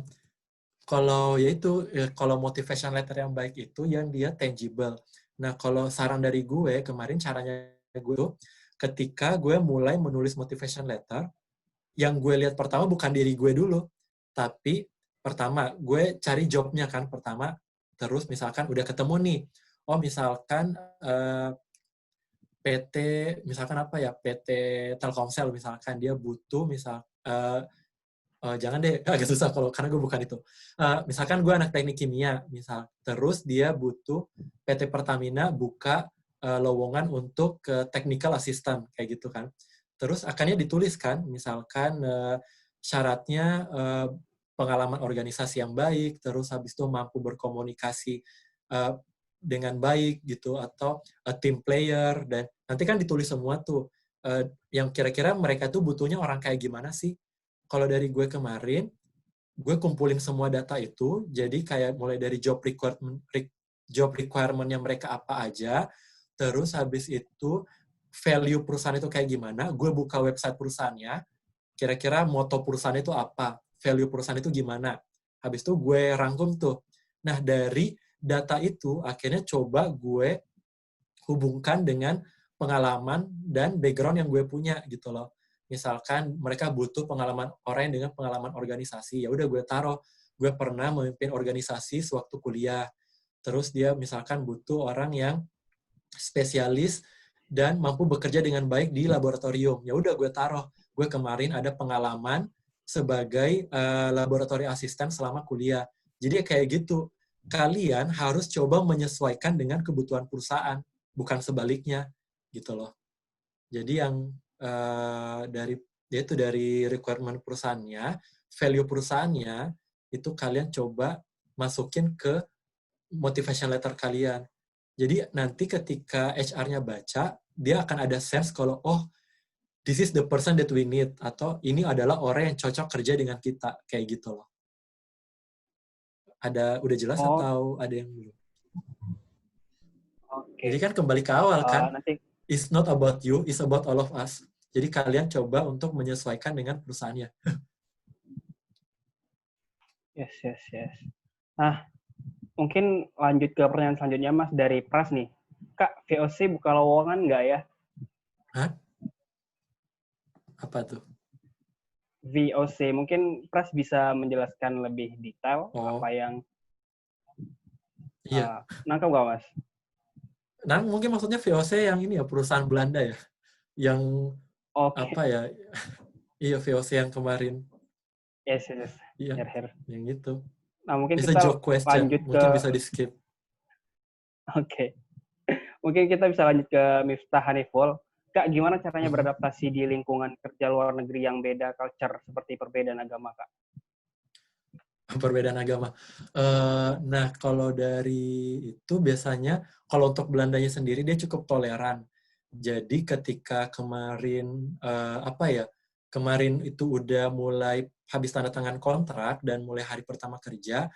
kalau motivation letter yang baik itu yang dia tangible. Nah, kalau saran dari gue, kemarin caranya gue tuh, ketika gue mulai menulis motivation letter, yang gue lihat pertama bukan diri gue dulu, tapi pertama, gue cari jobnya kan pertama, terus misalkan udah ketemu nih, misalkan PT, misalkan PT Telkomsel misalkan, dia butuh jangan deh, agak susah karena gue bukan itu. Misalkan gue anak teknik kimia, terus dia butuh PT Pertamina buka lowongan untuk technical assistant, kayak gitu kan. Terus akannya dituliskan, misalkan syaratnya pengalaman organisasi yang baik, terus habis itu mampu berkomunikasi dengan baik gitu, atau team player, dan nanti kan ditulis semua tuh yang kira-kira mereka tuh butuhnya orang kayak gimana sih. Kalau dari gue kemarin, gue kumpulin semua data itu, jadi kayak mulai dari job requirement yang mereka apa aja, terus habis itu value perusahaan itu kayak gimana, gue buka website perusahaannya, kira-kira moto perusahaan itu apa, value perusahaan itu gimana, habis itu gue rangkum tuh. Nah, dari data itu, akhirnya coba gue hubungkan dengan pengalaman dan background yang gue punya gitu loh. Misalkan mereka butuh pengalaman orang dengan pengalaman organisasi, ya udah gue taruh, gue pernah memimpin organisasi sewaktu kuliah. Terus dia misalkan butuh orang yang spesialis dan mampu bekerja dengan baik di laboratorium, ya udah gue taruh, gue kemarin ada pengalaman sebagai laboratori asisten selama kuliah. Jadi kayak gitu, kalian harus coba menyesuaikan dengan kebutuhan perusahaan, bukan sebaliknya gitu loh. Jadi yang dari requirement perusahaannya, value perusahaannya, itu kalian coba masukin ke motivation letter kalian. Jadi nanti ketika HR-nya baca, dia akan ada sense kalau, this is the person that we need, atau ini adalah orang yang cocok kerja dengan kita, kayak gitu loh. Udah jelas atau ada yang belum? Okay. Jadi kan kembali ke awal kan, it's not about you, it's about all of us. Jadi kalian coba untuk menyesuaikan dengan perusahaannya. Yes. Nah, mungkin lanjut ke pertanyaan selanjutnya, Mas, dari Pras nih. Kak, VOC buka lowongan nggak ya? Hah? Apa tuh? VOC, mungkin Pras bisa menjelaskan lebih detail apa yang... Iya. Nangkep nggak, Mas? Nah, mungkin maksudnya VOC yang ini ya, perusahaan Belanda ya? Yang apa ya? Iya, VOC yang kemarin. Yes, yes. Iya, Her. yang itu. Nah, mungkin It's a kita joke question. lanjut ke Mungkin bisa di-skip. Oke. Mungkin kita bisa lanjut ke Miftah Haniful. Kak, gimana caranya Mhm. beradaptasi di lingkungan kerja luar negeri yang beda culture seperti perbedaan agama, Kak? Perbedaan agama. Nah, kalau dari itu biasanya, kalau untuk Belandanya sendiri, dia cukup toleran. Jadi ketika kemarin, kemarin itu udah mulai habis tanda tangan kontrak dan mulai hari pertama kerja,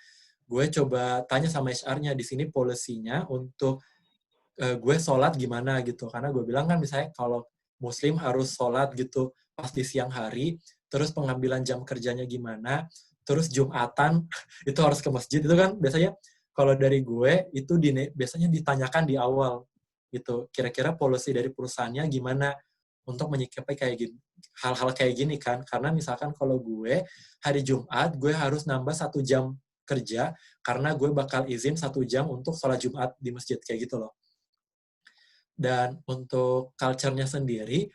gue coba tanya sama HR-nya, di sini polisinya untuk gue sholat gimana gitu. Karena gue bilang kan misalnya kalau Muslim harus sholat gitu pas di siang hari, terus pengambilan jam kerjanya gimana, terus Jumatan itu harus ke masjid. Itu kan biasanya kalau dari gue itu biasanya ditanyakan di awal gitu. Kira-kira policy dari perusahaannya gimana untuk menyikapi kayak gini, hal-hal kayak gini kan. Karena misalkan kalau gue hari Jumat gue harus nambah 1 jam kerja karena gue bakal izin 1 jam untuk sholat Jumat di masjid kayak gitu loh. Dan untuk culture-nya sendiri,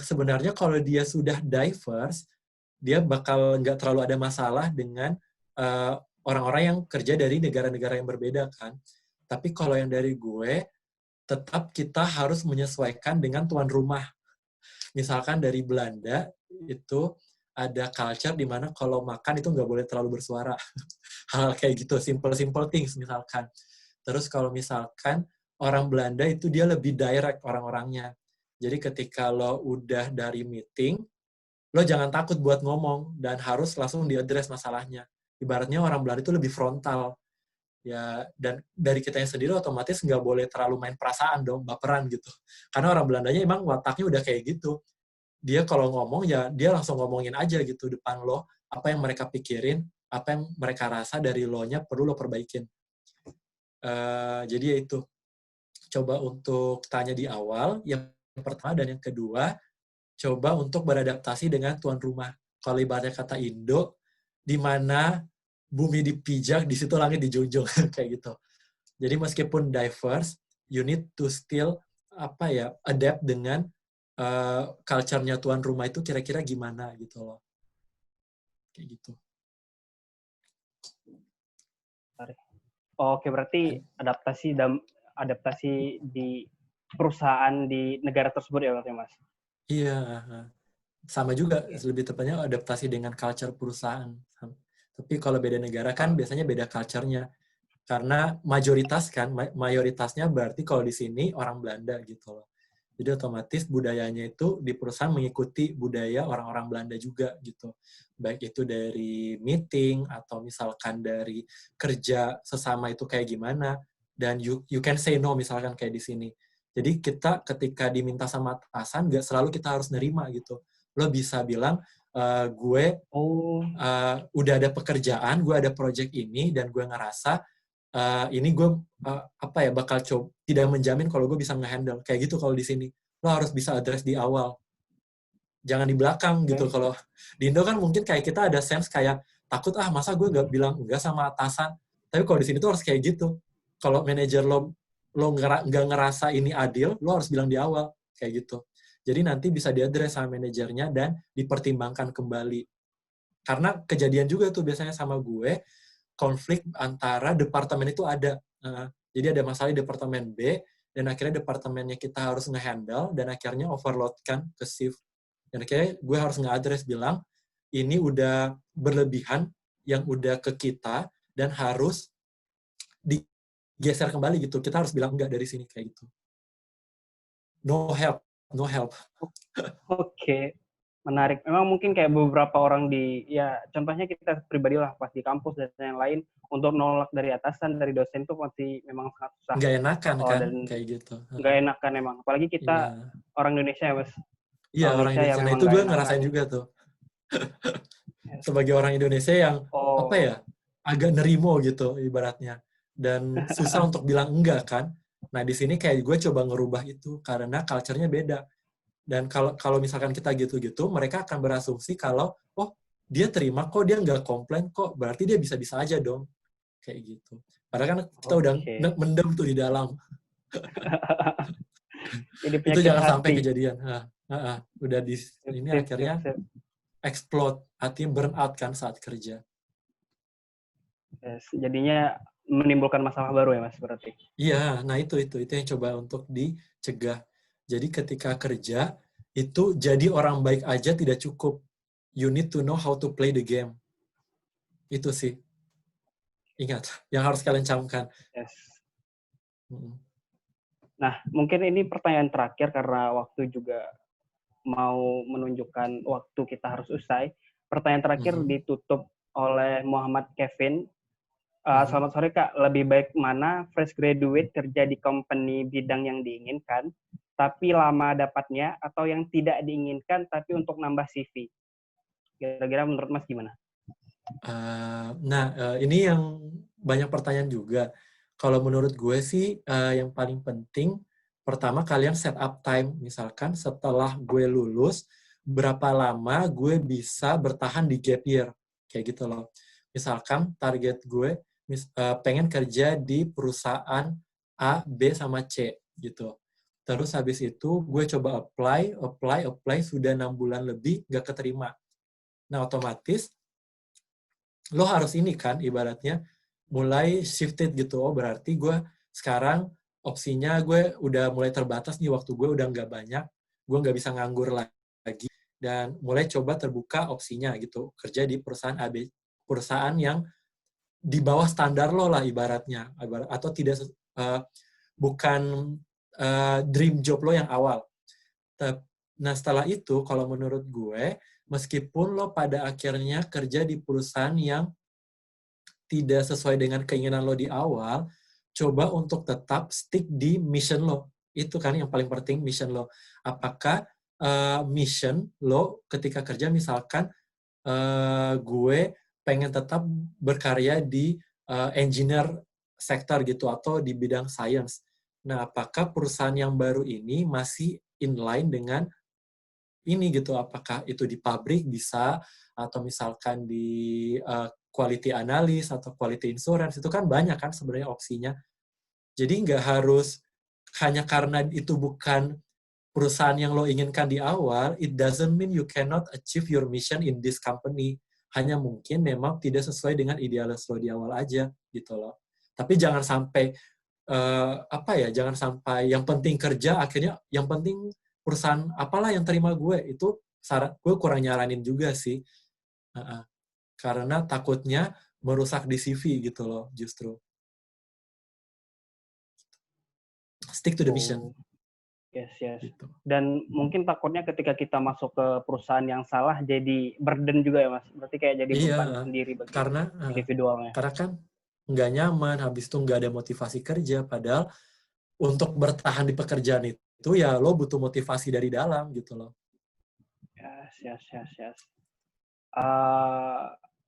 sebenarnya kalau dia sudah diverse, dia bakal nggak terlalu ada masalah dengan orang-orang yang kerja dari negara-negara yang berbeda kan. Tapi kalau yang dari gue, tetap kita harus menyesuaikan dengan tuan rumah. Misalkan dari Belanda, itu ada culture di mana kalau makan itu nggak boleh terlalu bersuara. Hal kayak gitu, simple-simple things misalkan. Terus kalau misalkan orang Belanda itu dia lebih direct orang-orangnya. Jadi ketika lo udah dari meeting, lo jangan takut buat ngomong dan harus langsung diadres masalahnya. Ibaratnya orang Belanda itu lebih frontal. Ya, dan dari kita yang sendiri otomatis nggak boleh terlalu main perasaan dong, baperan gitu. Karena orang Belandanya emang wataknya udah kayak gitu. Dia kalau ngomong ya dia langsung ngomongin aja gitu depan lo, apa yang mereka pikirin, apa yang mereka rasa dari lo-nya perlu lo perbaikin. Jadi ya itu, coba untuk tanya di awal, yang pertama, dan yang kedua, coba untuk beradaptasi dengan tuan rumah. Kalau ibaratnya kata Indo, di mana bumi dipijak, di situ langit dijunjung, kayak gitu. Jadi meskipun diverse, you need to still adapt dengan culture-nya tuan rumah itu kira-kira gimana gitu loh. Kayak gitu. Oke, berarti adaptasi di perusahaan di negara tersebut ya berarti, Mas? Iya, sama juga lebih tepatnya adaptasi dengan culture perusahaan. Tapi kalau beda negara kan biasanya beda culture-nya. Karena mayoritasnya berarti kalau di sini orang Belanda gitu loh. Jadi otomatis budayanya itu di perusahaan mengikuti budaya orang-orang Belanda juga gitu. Baik itu dari meeting atau misalkan dari kerja sesama itu kayak gimana. Dan you can say no misalkan kayak di sini. Jadi kita ketika diminta sama atasan, nggak selalu kita harus nerima gitu. Lo bisa bilang, gue udah ada pekerjaan, gue ada project ini, dan gue ngerasa ini gue bakal coba, tidak menjamin kalau gue bisa nge-handle. Kayak gitu kalau di sini. Lo harus bisa address di awal. Jangan di belakang gitu. Kalau di Indo kan mungkin kayak kita ada sense kayak takut, masa gue gak bilang enggak sama atasan. Tapi kalau di sini tuh harus kayak gitu. Kalau manajer lo nggak ngerasa ini adil, lo harus bilang di awal. Kayak gitu. Jadi nanti bisa diadres sama manajernya dan dipertimbangkan kembali. Karena kejadian juga tuh biasanya sama gue, konflik antara departemen itu ada. Jadi ada masalah di departemen B, dan akhirnya departemennya kita harus nge-handle, dan akhirnya overload kan ke shift. Dan akhirnya gue harus nge-address bilang, ini udah berlebihan, yang udah ke kita, dan harus digeser kembali gitu. Kita harus bilang enggak dari sini, kayak gitu. No help. Oke. Menarik. Memang mungkin kayak beberapa orang contohnya kita pribadi lah pas di kampus dan yang lain, untuk nolak dari atasan, dari dosen itu pasti memang sangat susah. Nggak enakan kan, Dan kayak gitu. nggak enakan emang. Apalagi kita orang Indonesia ya, Mas. Iya, orang Indonesia. Nah, itu gue ngerasain juga tuh. Sebagai orang Indonesia yang, agak nerimo gitu, ibaratnya. Dan susah untuk bilang enggak kan. Nah, di sini kayak gue coba ngerubah itu, karena culture-nya beda. Dan kalau misalkan kita gitu-gitu, mereka akan berasumsi kalau, dia terima kok, dia nggak komplain kok, berarti dia bisa-bisa aja dong. Kayak gitu. Padahal kan kita udah mendem tuh di dalam. Jadi itu jangan sampai kejadian. Udah ini akhirnya explode, artinya burn out kan saat kerja. Yes, jadinya menimbulkan masalah baru ya Mas berarti. Iya, nah itu yang coba untuk dicegah. Jadi ketika kerja itu jadi orang baik aja tidak cukup. You need to know how to play the game. Itu sih. Ingat, yang harus kalian camkan. Yes. Mm. Nah, mungkin ini pertanyaan terakhir karena waktu juga mau menunjukkan waktu kita harus usai. Pertanyaan terakhir ditutup oleh Muhammad Kevin. Selamat sore Kak, lebih baik mana fresh graduate kerja di company bidang yang diinginkan, tapi lama dapatnya, atau yang tidak diinginkan tapi untuk nambah CV? Kira-kira menurut Mas gimana? Ini yang banyak pertanyaan juga. Kalau menurut gue sih, yang paling penting, pertama kalian set up time. Misalkan setelah gue lulus, berapa lama gue bisa bertahan di gap year. Kayak gitu loh. Misalkan target gue, pengen kerja di perusahaan A, B, sama C. Gitu. Terus habis itu, gue coba apply, sudah 6 bulan lebih, gak keterima. Nah, otomatis, lo harus ini kan, ibaratnya, mulai shifted gitu. Oh, berarti gue sekarang opsinya gue udah mulai terbatas nih, waktu gue udah nggak banyak, gue nggak bisa nganggur lagi, dan mulai coba terbuka opsinya gitu, kerja di perusahaan AB, perusahaan yang di bawah standar lo lah ibaratnya, atau tidak bukan dream job lo yang awal. Nah, setelah itu, kalau menurut gue, meskipun lo pada akhirnya kerja di perusahaan yang tidak sesuai dengan keinginan lo di awal, coba untuk tetap stick di mission lo. Itu kan yang paling penting, mission lo. Apakah mission lo ketika kerja, misalkan gue pengen tetap berkarya di engineer sektor gitu, atau di bidang science. Nah, apakah perusahaan yang baru ini masih inline dengan ini gitu, apakah itu di pabrik bisa, atau misalkan di quality analyst atau quality insurance, itu kan banyak kan sebenarnya opsinya. Jadi nggak harus hanya karena itu bukan perusahaan yang lo inginkan di awal, it doesn't mean you cannot achieve your mission in this company. Hanya mungkin memang tidak sesuai dengan idealis lo di awal aja gitu loh. Tapi jangan sampai jangan sampai yang penting kerja, akhirnya yang penting perusahaan apalah yang terima gue, itu gue kurang nyaranin juga sih. Karena takutnya merusak di CV gitu loh, justru. Stick to the mission. Yes. Gitu. Dan mungkin takutnya ketika kita masuk ke perusahaan yang salah, jadi burden juga ya Mas? Berarti kayak jadi beban sendiri bagi individualnya. Karena kan nggak nyaman, habis itu nggak ada motivasi kerja, padahal untuk bertahan di pekerjaan itu ya lo butuh motivasi dari dalam gitu loh. Yes.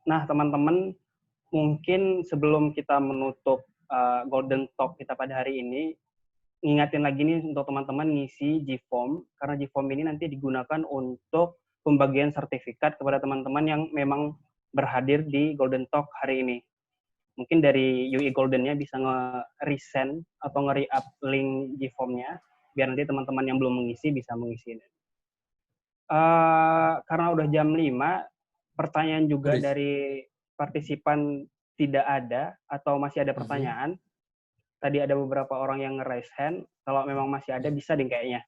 Nah, teman-teman, mungkin sebelum kita menutup Golden Talk kita pada hari ini, ngingatin lagi nih untuk teman-teman ngisi G-Form, karena G-Form ini nanti digunakan untuk pembagian sertifikat kepada teman-teman yang memang berhadir di Golden Talk hari ini. Mungkin dari UI Golden-nya bisa nge-resend atau nge-re-up link G-Form-nya, biar nanti teman-teman yang belum mengisi bisa mengisi. Karena udah jam 5, pertanyaan juga dari partisipan tidak ada, atau masih ada pertanyaan. Tadi ada beberapa orang yang nge-raise hand. Kalau memang masih ada, bisa deh kayaknya.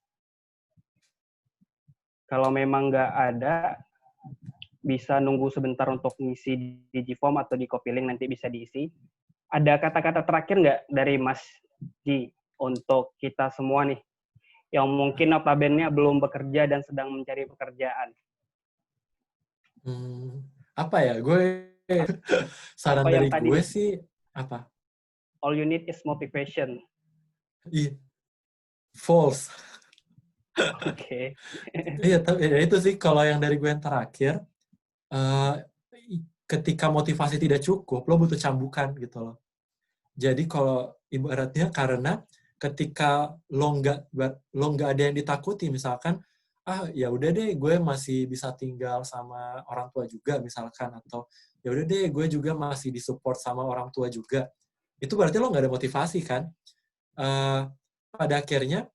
Kalau memang nggak ada, bisa nunggu sebentar untuk ngisi di G-Form atau di copy link, nanti bisa diisi. Ada kata-kata terakhir nggak dari Mas G untuk kita semua nih, yang mungkin notabene belum bekerja dan sedang mencari pekerjaan? Apa ya? Saran dari gue sih, apa? All you need is motivation. False. Oke. Iya, itu sih kalau yang dari gue yang terakhir, ketika motivasi tidak cukup, lo butuh cambukan gitu loh. Jadi kalau ibaratnya, karena ketika lo nggak ada yang ditakuti, misalkan, ya udah deh gue masih bisa tinggal sama orang tua juga misalkan, atau ya udah deh gue juga masih disupport sama orang tua juga, itu berarti lo nggak ada motivasi kan. Pada akhirnya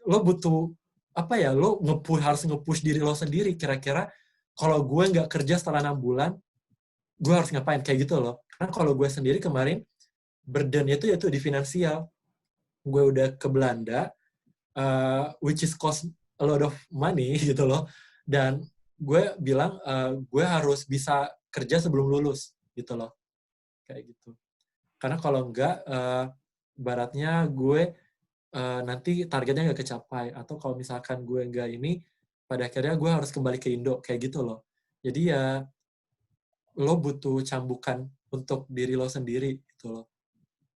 lo butuh lo harus nge-push diri lo sendiri, kira-kira kalau gue nggak kerja setelah 6 bulan, gue harus ngapain, kayak gitu loh. Karena kalau gue sendiri kemarin, burden-nya itu yaitu di finansial. Gue udah ke Belanda, which is cost a lot of money gitu loh. Dan gue bilang, gue harus bisa kerja sebelum lulus gitu loh. Kayak gitu. Karena kalau enggak, baratnya gue nanti targetnya nggak kecapai. Atau kalau misalkan gue enggak ini, pada akhirnya gue harus kembali ke Indo. Kayak gitu loh. Jadi ya, lo butuh cambukan untuk diri lo sendiri gitu loh.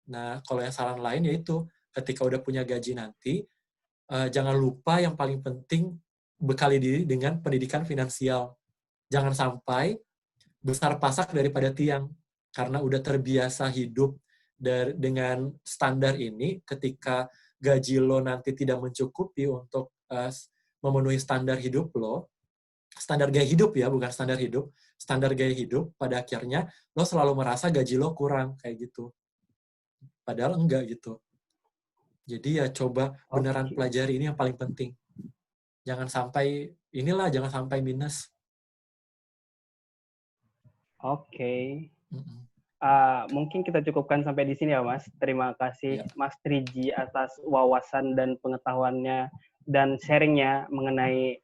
Nah, kalau yang saran lain yaitu, ketika udah punya gaji nanti, jangan lupa yang paling penting, bekali diri dengan pendidikan finansial. Jangan sampai besar pasak daripada tiang. Karena udah terbiasa hidup dengan standar ini, ketika gaji lo nanti tidak mencukupi untuk memenuhi standar hidup lo, standar gaya hidup ya, bukan standar hidup, standar gaya hidup, pada akhirnya lo selalu merasa gaji lo kurang, kayak gitu. Padahal enggak gitu. Jadi ya coba beneran Oke. pelajari, ini yang paling penting. Jangan sampai, jangan sampai minus. Oke. Mm-mm. Mungkin kita cukupkan sampai di sini ya, Mas. Terima kasih, Ya. Mas Triji, atas wawasan dan pengetahuannya dan sharingnya mengenai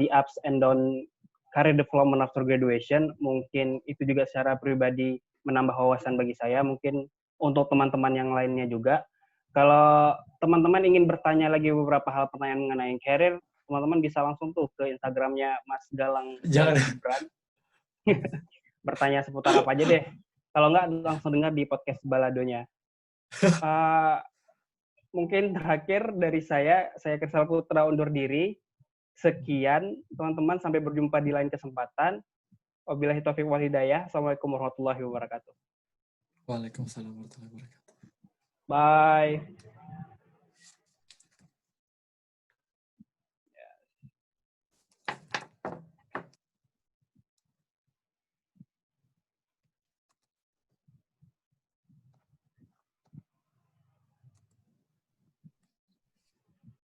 the ups and down career development after graduation. Mungkin itu juga secara pribadi menambah wawasan bagi saya. Mungkin untuk teman-teman yang lainnya juga. Kalau teman-teman ingin bertanya lagi beberapa hal pertanyaan mengenai career, teman-teman bisa langsung tuh ke Instagramnya Mas Galang Jangan. Gibran. Bertanya seputar apa aja deh. Kalau nggak, langsung dengar di podcast Baladonya. Mungkin terakhir dari saya Krisal Putra undur diri. Sekian, teman-teman. Sampai berjumpa di lain kesempatan. Wabillahi taufiq wal hidayah. Assalamualaikum warahmatullahi wabarakatuh. Waalaikumsalam warahmatullahi wabarakatuh. Bye.